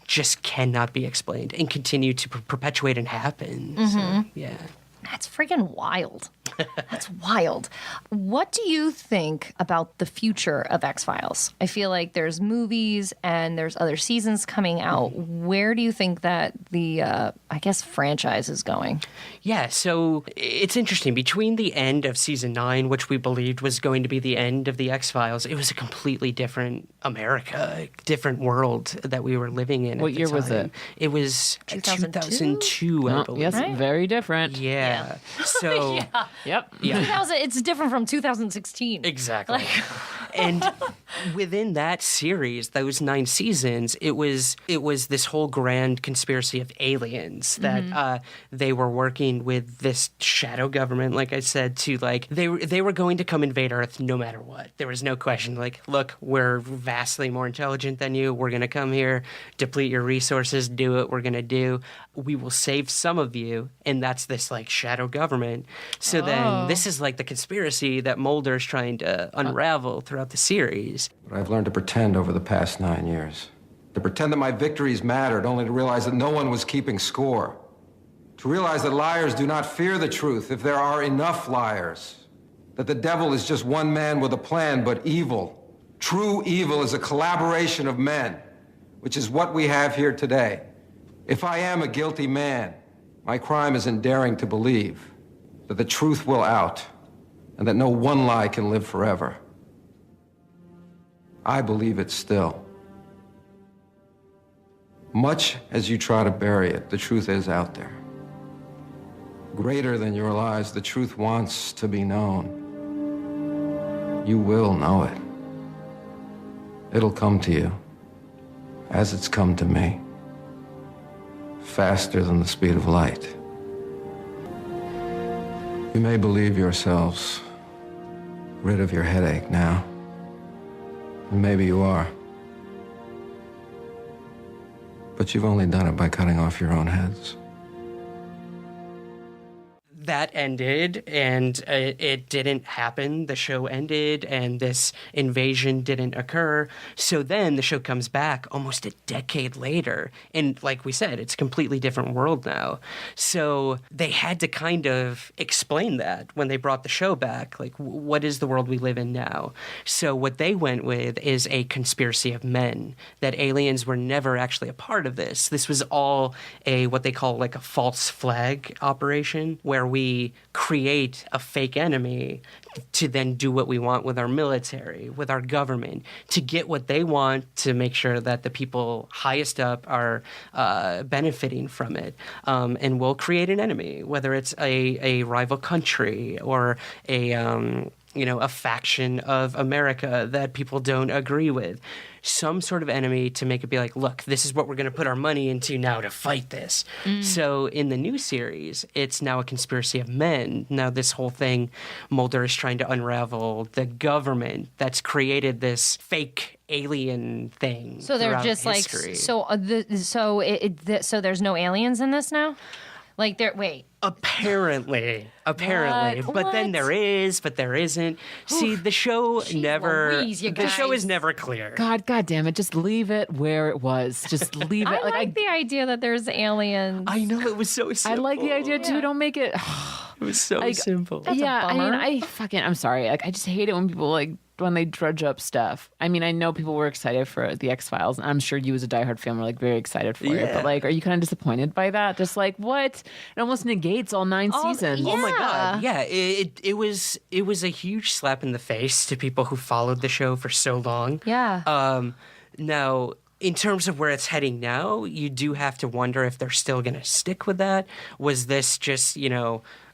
just cannot be explained and continue to perpetuate and happen. So, yeah.
That's freaking wild. That's wild. What do you think about the future of X-Files? I feel like there's movies and there's other seasons coming out. Where do you think that the, franchise is going?
Yeah, so it's interesting. Between the end of season 9, which we believed was going to be the end of the X-Files, it was a completely different America, a different world that we were living in.
What year was it?
It was 2002, I believe.
Yes,
Right?
very different.
Yeah. So,
Yep.
yeah.
2000, it's different from 2016.
Exactly. And within that series, those 9 seasons, it was this whole grand conspiracy of aliens that they were working with this shadow government, like I said, to like they were going to come invade Earth no matter what. There was no question. Like, look, we're vastly more intelligent than you. We're going to come here, deplete your resources, do what we're going to do. We will save some of you, and that's this like shadow government. So then this is like the conspiracy that Mulder's trying to unravel throughout the series.
But I've learned to pretend over the past 9 years. To pretend that my victories mattered, only to realize that no one was keeping score. To realize that liars do not fear the truth if there are enough liars. That the devil is just one man with a plan, but evil. True evil is a collaboration of men, which is what we have here today. If I am a guilty man, my crime is in daring to believe that the truth will out and that no one lie can live forever. I believe it still. Much as you try to bury it, the truth is out there. Greater than your lies, the truth wants to be known. You will know it. It'll come to you, as it's come to me, faster than the speed of light. You may believe yourselves rid of your headache now. And maybe you are. But you've only done it by cutting off your own heads.
That ended, and it didn't happen. The show ended, and this invasion didn't occur. So then the show comes back almost a decade later. And like we said, it's a completely different world now. So they had to kind of explain that when they brought the show back. Like, what is the world we live in now? So what they went with is a conspiracy of men, that aliens were never actually a part of this. This was all what they call like a false flag operation, where we create a fake enemy to then do what we want with our military, with our government, to get what they want, to make sure that the people highest up are benefiting from it. And we'll create an enemy, whether it's a rival country or a faction of America that people don't agree with. Some sort of enemy to make it be like, look, this is what we're going to put our money into now to fight this. So in the new series, it's now a conspiracy of men. Now this whole thing, Mulder is trying to unravel the government that's created this fake alien thing.
So they're just
history.
so there's no aliens in this now? Like wait.
Apparently.
What?
But then there is, but there isn't. See, the show
Louise, you
the show
guys.
is never clear.
God damn it! Just leave it where it was. Just leave it.
I like the idea that there's aliens.
I know, it was so simple.
I like the idea too. Don't make it.
It was so simple.
That's a bummer.
I'm sorry. Like, I just hate it when people when they drudge up stuff. I mean, I know people were excited for the X-Files, and I'm sure you as a diehard fan were very excited for it. But are you kind of disappointed by that? Just what? It almost negates all 9 seasons.
Oh my God. Yeah, it was a huge slap in the face to people who followed the show for so long.
Yeah.
Now, in terms of where it's heading now, you do have to wonder if they're still going to stick with that. Was this just,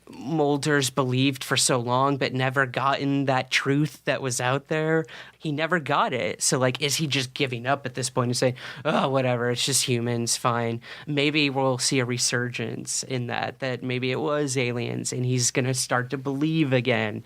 Mulder's believed for so long but never gotten that truth that was out there? He never got it. So, is he just giving up at this point and saying, oh, whatever, it's just humans, fine. Maybe we'll see a resurgence in that maybe it was aliens and he's going to start to believe again.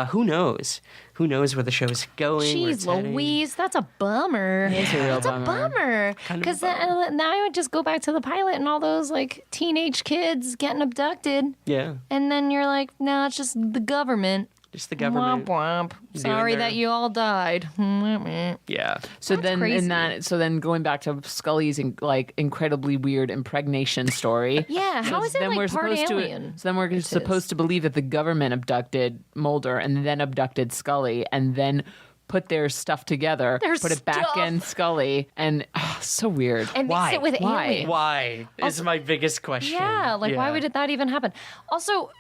Who knows? Who knows where the show is going?
Jeez, Louise, that's a bummer.
It's a real
bummer. Because now I would just go back to the pilot and all those teenage kids getting abducted.
Yeah.
And then you're like, no, it's just the government.
Just the government.
Womp womp. Sorry that you all died.
Yeah.
So
That's
then
crazy.
so then going back to Scully's incredibly weird impregnation story.
Yeah, how is it part alien?
So then we're supposed to believe that the government abducted Mulder and then abducted Scully and then put their stuff together, put it back in Scully, and so weird.
And mix it with aliens.
Why is my biggest question.
Yeah, why would that even happen? Also,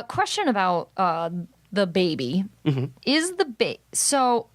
question about the baby.
Mm-hmm.
Is the baby... So,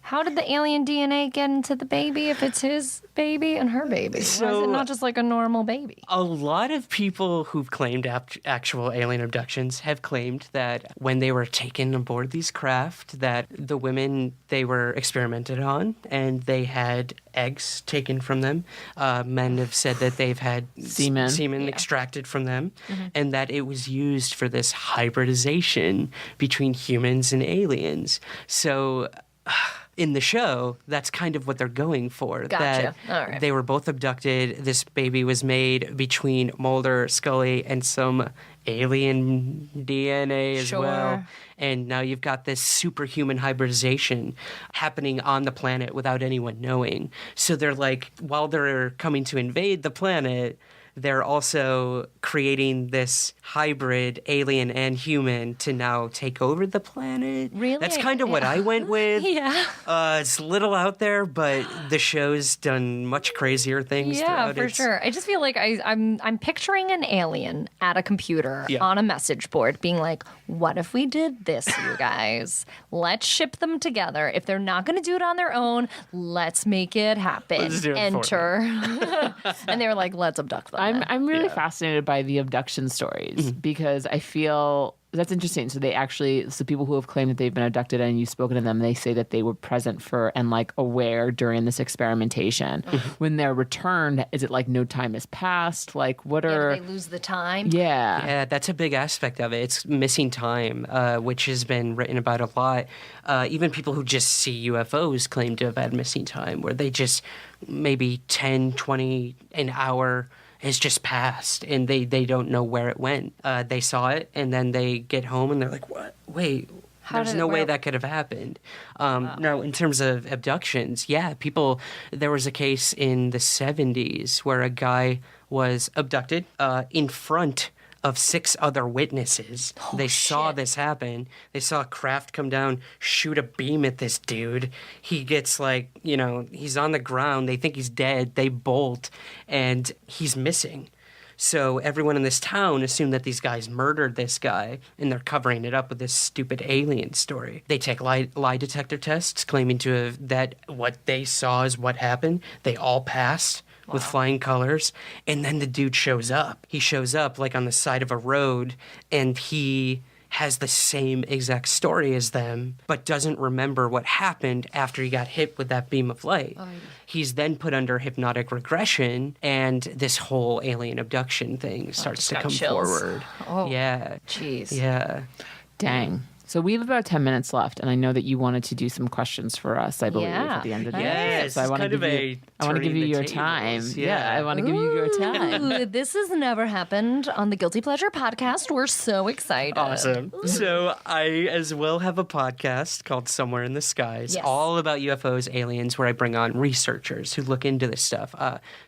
how did the alien DNA get into the baby if it's his baby and her baby? Why is it not just a normal baby?
A lot of people who've claimed actual alien abductions have claimed that when they were taken aboard these craft, that the women, they were experimented on and they had eggs taken from them. Men have said that they've had semen extracted from them, and that it was used for this hybridization between humans and aliens. So... in the show, that's kind of what they're going for.
Gotcha.
That
All right.
they were both abducted. This baby was made between Mulder, Scully, and some alien DNA as well. And now you've got this superhuman hybridization happening on the planet without anyone knowing. So they're while they're coming to invade the planet, they're also creating this hybrid alien and human to now take over the planet.
Really?
That's kind of what I went with.
Yeah.
It's a little out there, but the show's done much crazier things.
Yeah,
throughout
for
its-
sure. I just feel like I'm picturing an alien at a computer on a message board being like, what if we did this, you guys? Let's ship them together. If they're not going to do it on their own, let's make it happen.
Let's do it for
Enter. And they were like, let's abduct them.
I'm really fascinated by the abduction stories because I feel that's interesting. So people who have claimed that they've been abducted and you've spoken to them, they say that they were present for and like aware during this experimentation. When they're returned, is it like no time has passed? Like what are...
They lose the time.
Yeah.
Yeah, that's a big aspect of it. It's missing time, which has been written about a lot. Even people who just see UFOs claim to have had missing time, where they just maybe 10, 20, an hour has just passed and they don't know where it went. They saw it and then they get home and they're like, what? Wait, there's no way that could have happened. Now, in terms of abductions, there was a case in the 70s where a guy was abducted in front of 6 other witnesses. They saw this happen. They saw a craft come down, shoot a beam at this dude. He gets he's on the ground. They think he's dead. They bolt, and he's missing. So everyone in this town assumed that these guys murdered this guy, and they're covering it up with this stupid alien story. They take lie detector tests, claiming that what they saw is what happened. They all passed. With flying colors, and then the dude shows up. He shows up like on the side of a road, and he has the same exact story as them, but doesn't remember what happened after he got hit with that beam of light. He's then put under hypnotic regression, and this whole alien abduction thing starts to come forward.
Oh,
yeah.
Jeez.
Yeah.
Dang. So we have about 10 minutes left, and I know that you wanted to do some questions for us, I believe, at the end of the day.
Yes,
So I want to give you your time.
Yeah.
I want to give you your time.
Ooh, this has never happened on the Guilty Pleasure podcast. We're so excited.
Awesome. So I as well have a podcast called Somewhere in the Skies, all about UFOs, aliens, where I bring on researchers who look into this stuff,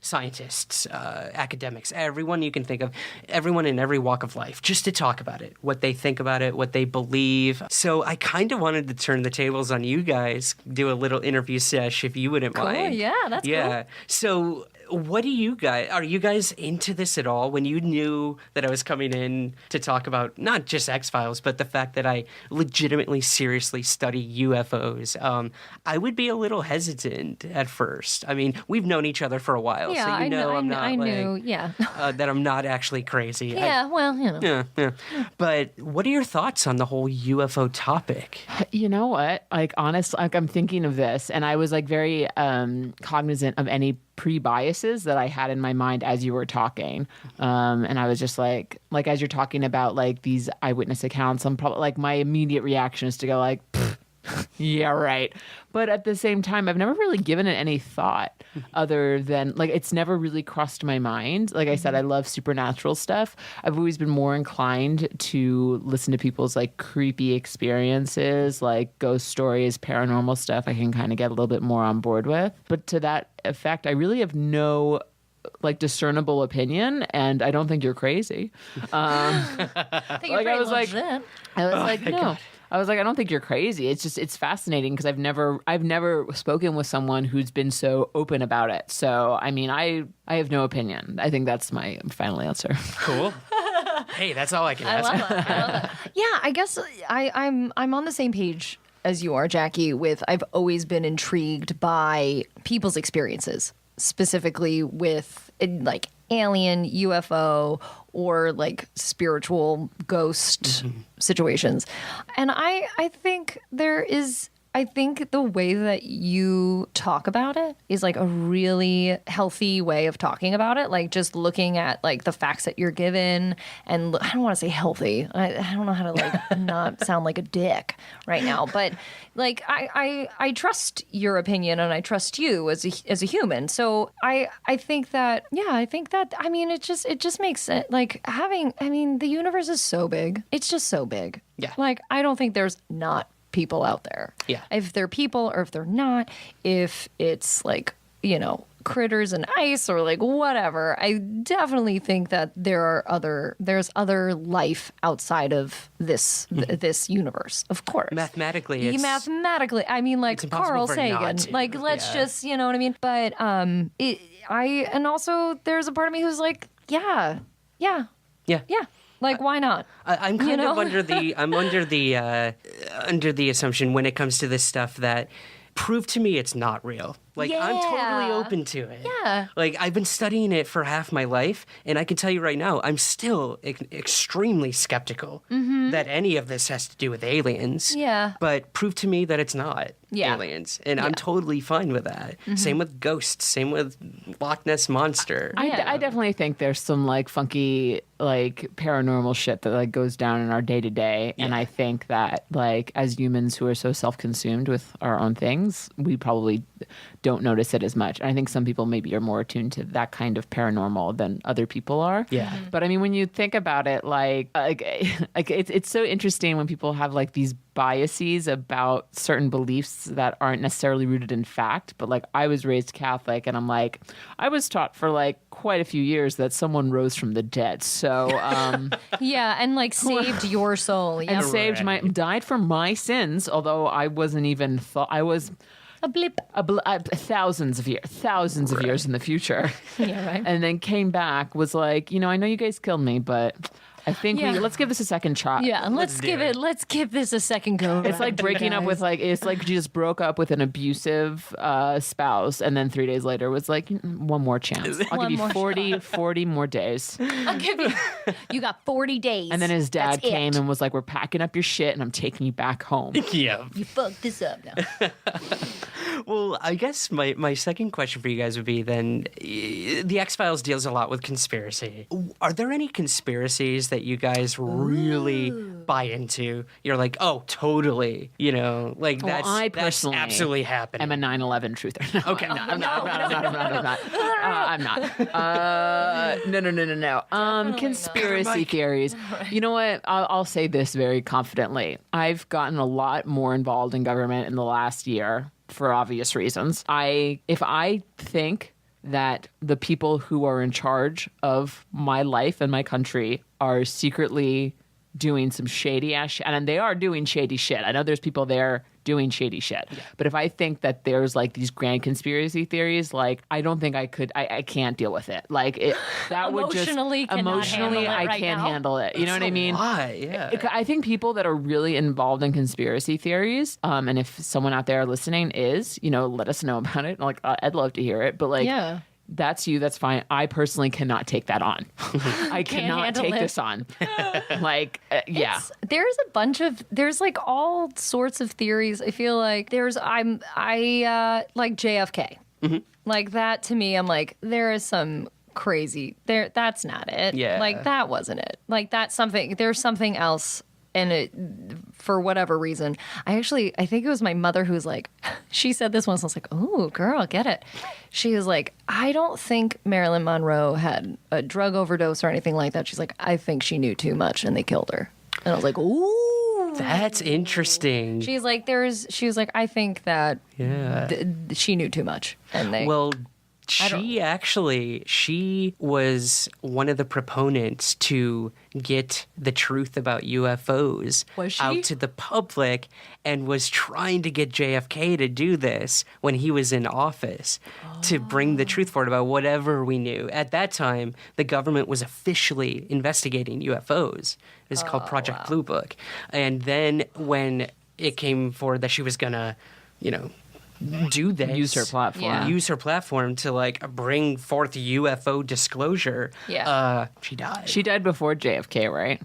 scientists, academics, everyone you can think of, everyone in every walk of life, just to talk about it, what they think about it, what they believe. So I kind of wanted to turn the tables on you guys, do a little interview sesh if you wouldn't mind.
Yeah, that's cool.
So what do you guys, are you guys into this at all? When you knew that I was coming in to talk about not just X-Files, but the fact that I legitimately seriously study UFOs, I would be a little hesitant at first. I mean, we've known each other for a while, so
I knew,
that I'm not actually crazy.
Yeah, well, you know.
Yeah. But what are your thoughts on the whole UFO topic?
You know what? Like, honestly, I'm thinking of this, and I was like very cognizant of any pre-biases that I had in my mind as you were talking. And I was just like as you're talking about like these eyewitness accounts, I'm probably like my immediate reaction is to go like, yeah, right. But at the same time, I've never really given it any thought other than like it's never really crossed my mind. Like I said, I love supernatural stuff. I've always been more inclined to listen to people's like creepy experiences, like ghost stories, paranormal stuff. I can kind of get a little bit more on board with. But to that effect, I really have no like discernible opinion, and I don't think you're crazy.
I think you're
I was like,
legit.
no. God. I was like, I don't think you're crazy. It's fascinating because I've never spoken with someone who's been so open about it. So, I mean, I have no opinion. I think that's my final answer.
Cool. Hey, that's all I can ask.
I love that. Yeah, I guess I'm on the same page as you are, Jackie, with I've always been intrigued by people's experiences, specifically with like alien, UFO, or like spiritual ghost situations. And I think I think the way that you talk about it is like a really healthy way of talking about it. Like just looking at like the facts that you're given, and I don't want to say healthy. I don't know how to like not sound like a dick right now, but like I trust your opinion and I trust you as a human. So I think that I mean it just makes sense. Like the universe is so big. It's just so big.
Yeah.
Like I don't think there's not people out there.
Yeah.
If they're people or if they're not, if it's like, critters in ice or like whatever, I definitely think that there's other life outside of this this universe. Of course,
Mathematically,
I mean, like
it's impossible
Carl
for
Sagan.
not to.
Like, let's just, you know what I mean? But and also there's a part of me who's like, yeah. Like, why not?
I'm kind of under the assumption when it comes to this stuff that prove to me it's not real. Like, I'm totally open to it.
Yeah.
Like, I've been studying it for half my life, and I can tell you right now, I'm still extremely skeptical that any of this has to do with aliens.
Yeah.
But prove to me that it's not aliens, and I'm totally fine with that. Same with ghosts, same with Loch Ness Monster.
I definitely think there's some like funky like paranormal shit that like goes down in our day to day, and I think that like as humans who are so self-consumed with our own things, we probably don't notice it as much. And I think some people maybe are more attuned to that kind of paranormal than other people are.
Yeah.
But I mean, when you think about it, like it's so interesting when people have like these biases about certain beliefs that aren't necessarily rooted in fact. But like I was raised Catholic, and I'm like, I was taught for like quite a few years that someone rose from the dead. So
yeah, and like saved your soul. Yeah.
And died for my sins, although I wasn't even I was
a blip.
Thousands of years in the future.
Yeah, right.
And then came back, was like, I know you guys killed me, but I think let's give this a second shot.
Yeah, and let's give this a second go.
It's like breaking up with it's like you just broke up with an abusive spouse, and then 3 days later was like, one more chance. I'll give you 40 more days.
I'll give you got 40 days.
And then his dad
That's
came
it.
and was like, we're packing up your shit and I'm taking you back home.
Yeah.
You fucked this up now.
Well, I guess my second question for you guys would be then, the X-Files deals a lot with conspiracy. Are there any conspiracies that you guys really buy into? You're like, oh, totally. Like that's absolutely happening.
I'm a 9/11 truther. No,
Okay.
I'm not. I'm not. No. Conspiracy theories. You know what? I'll say this very confidently. I've gotten a lot more involved in government in the last year for obvious reasons. If I think that the people who are in charge of my life and my country are secretly doing some shady ass shit, and they are doing shady shit. I know there's people there doing shady shit. Yeah. But if I think that there's like these grand conspiracy theories, like I don't think I could, I can't deal with it. Like that would just emotionally I can't handle it. You know what I mean?
Why? Yeah.
I think people that are really involved in conspiracy theories, and if someone out there listening is, let us know about it. Like I'd love to hear it, but like, that's you. That's fine. I personally cannot take that on. I cannot take this on. Like, yeah.
There's like all sorts of theories. I feel like I like JFK. Mm-hmm. Like that to me, I'm like, there is some crazy there. That's not it.
Yeah.
Like that wasn't it. Like that's something, there's something else. And it, for whatever reason, I think it was my mother who was like, she said this once. I was like, oh, girl, get it. She was like, I don't think Marilyn Monroe had a drug overdose or anything like that. She's like, I think she knew too much and they killed her. And I was like, ooh.
That's interesting.
She was like, I think that she knew too much. And they.
Well, she was one of the proponents to get the truth about UFOs out to the public, and was trying to get JFK to do this when he was in office to bring the truth forward about whatever we knew. At that time, the government was officially investigating UFOs. It was called Project Blue Book. And then when it came forward that she was going to, do this.
Use her platform
to like bring forth UFO disclosure.
Yeah.
She died.
She died before JFK, right?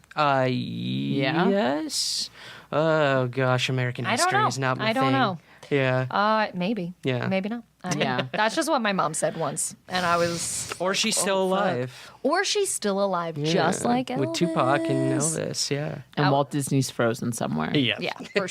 Yes. Oh gosh, American history is not my thing.
I don't know.
Yeah.
Maybe.
Yeah.
Maybe not. That's just what my mom said once, and I was.
Or she's still alive.
Or she's still alive, just like Elvis.
With Tupac and Elvis,
And Walt Disney's frozen somewhere.
Yeah.
Yeah, for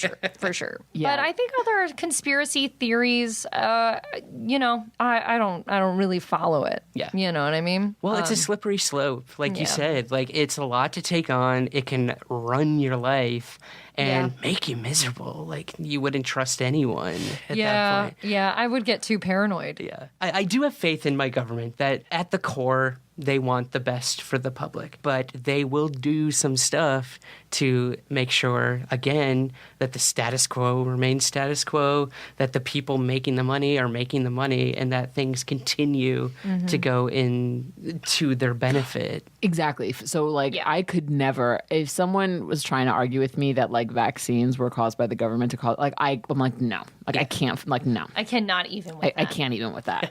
sure.
Yeah.
But I think other conspiracy theories, I don't really follow it.
Yeah.
You know what I mean?
Well, it's a slippery slope, like you said. Like, it's a lot to take on. It can run your life and make you miserable. Like, you wouldn't trust anyone at that point.
Yeah, I would get too too paranoid.
Yeah. I do have faith in my government that at the core, they want the best for the public, but they will do some stuff to make sure, again, that the status quo remains status quo, that the people making the money are making the money, and that things continue to go in to their benefit.
Exactly. So, like, I could never, if someone was trying to argue with me that, like, vaccines were caused by the government to cause, like, I'm like, no. Like, I can't, like, no.
I cannot even with that.
I can't even with that.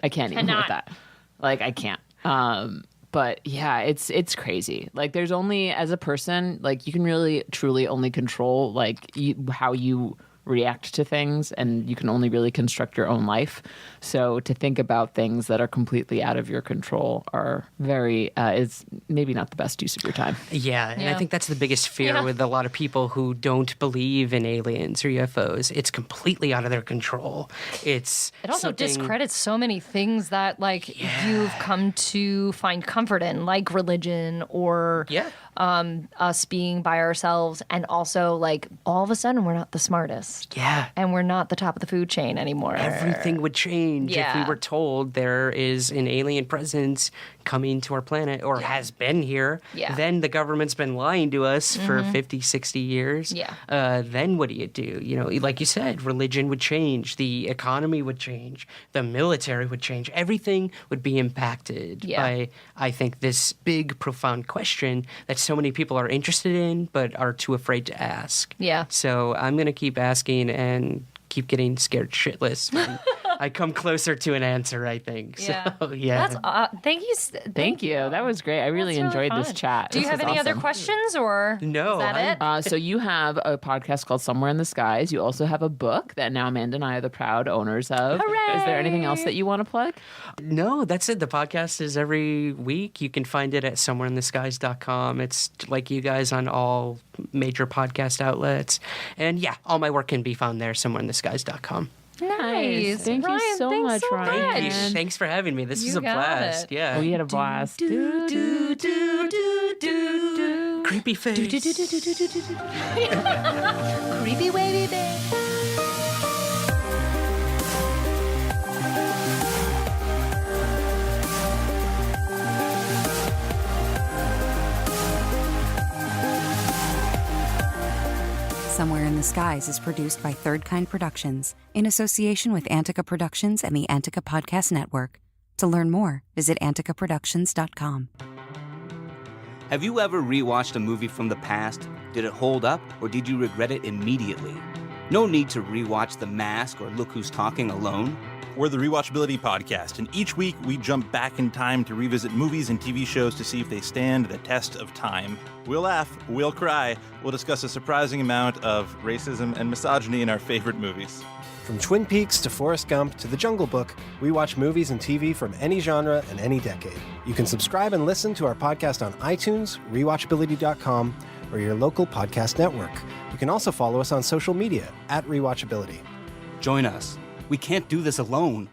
I can't even with that. Like, I can't. But yeah, it's crazy. Like, there's only, as a person, like, you can really truly only control like how you react to things, and you can only really construct your own life. So to think about things that are completely out of your control are very is maybe not the best use of your time.
Yeah, and I think that's the biggest fear with a lot of people who don't believe in aliens or UFOs. It's completely out of their control. It
also discredits so many things that you've come to find comfort in, like religion or us being by ourselves, and also like all of a sudden we're not the smartest.
Yeah.
And we're not the top of the food chain anymore.
Everything would change if we were told there is an alien presence coming to our planet or has been here.
Yeah.
Then the government's been lying to us for 50, 60 years.
Yeah.
Then what do? You know, like you said, religion would change. The economy would change. The military would change. Everything would be impacted by, I think, this big, profound question that so many people are interested in but are too afraid to ask.
Yeah.
So I'm going to keep asking and keep getting scared shitless when I come closer to an answer, I think.
Yeah.
So, yeah.
That's thank you.
Thank you. That was great. I really enjoyed this chat.
Do you have any other questions, or
no?
Is that it?
So you have a podcast called Somewhere in the Skies. You also have a book that now Amanda and I are the proud owners of.
Hooray!
Is there anything else that you want to plug?
No, that's it. The podcast is every week. You can find it at somewhereintheskies.com. It's like you guys on all major podcast outlets. And yeah, all my work can be found there, somewhereintheskies.com.
Nice.
Thank you so much, Ryan.
Thank you. Thanks for having me. This was a
got
blast.
it.
Yeah.
We had a blast.
Creepy face.
Creepy wavy babe.
Somewhere in the Skies is produced by Third Kind Productions in association with Antica Productions and the Antica Podcast Network. To learn more, visit anticaproductions.com.
Have you ever rewatched a movie from the past? Did it hold up, or did you regret it immediately? No need to rewatch The Mask or Look Who's Talking alone.
We're the Rewatchability Podcast, and each week we jump back in time to revisit movies and TV shows to see if they stand the test of time. We'll laugh, we'll cry, we'll discuss a surprising amount of racism and misogyny in our favorite movies.
From Twin Peaks to Forrest Gump to The Jungle Book, we watch movies and TV from any genre and any decade. You can subscribe and listen to our podcast on iTunes, rewatchability.com, or your local podcast network. You can also follow us on social media @Rewatchability.
Join us. We can't do this alone.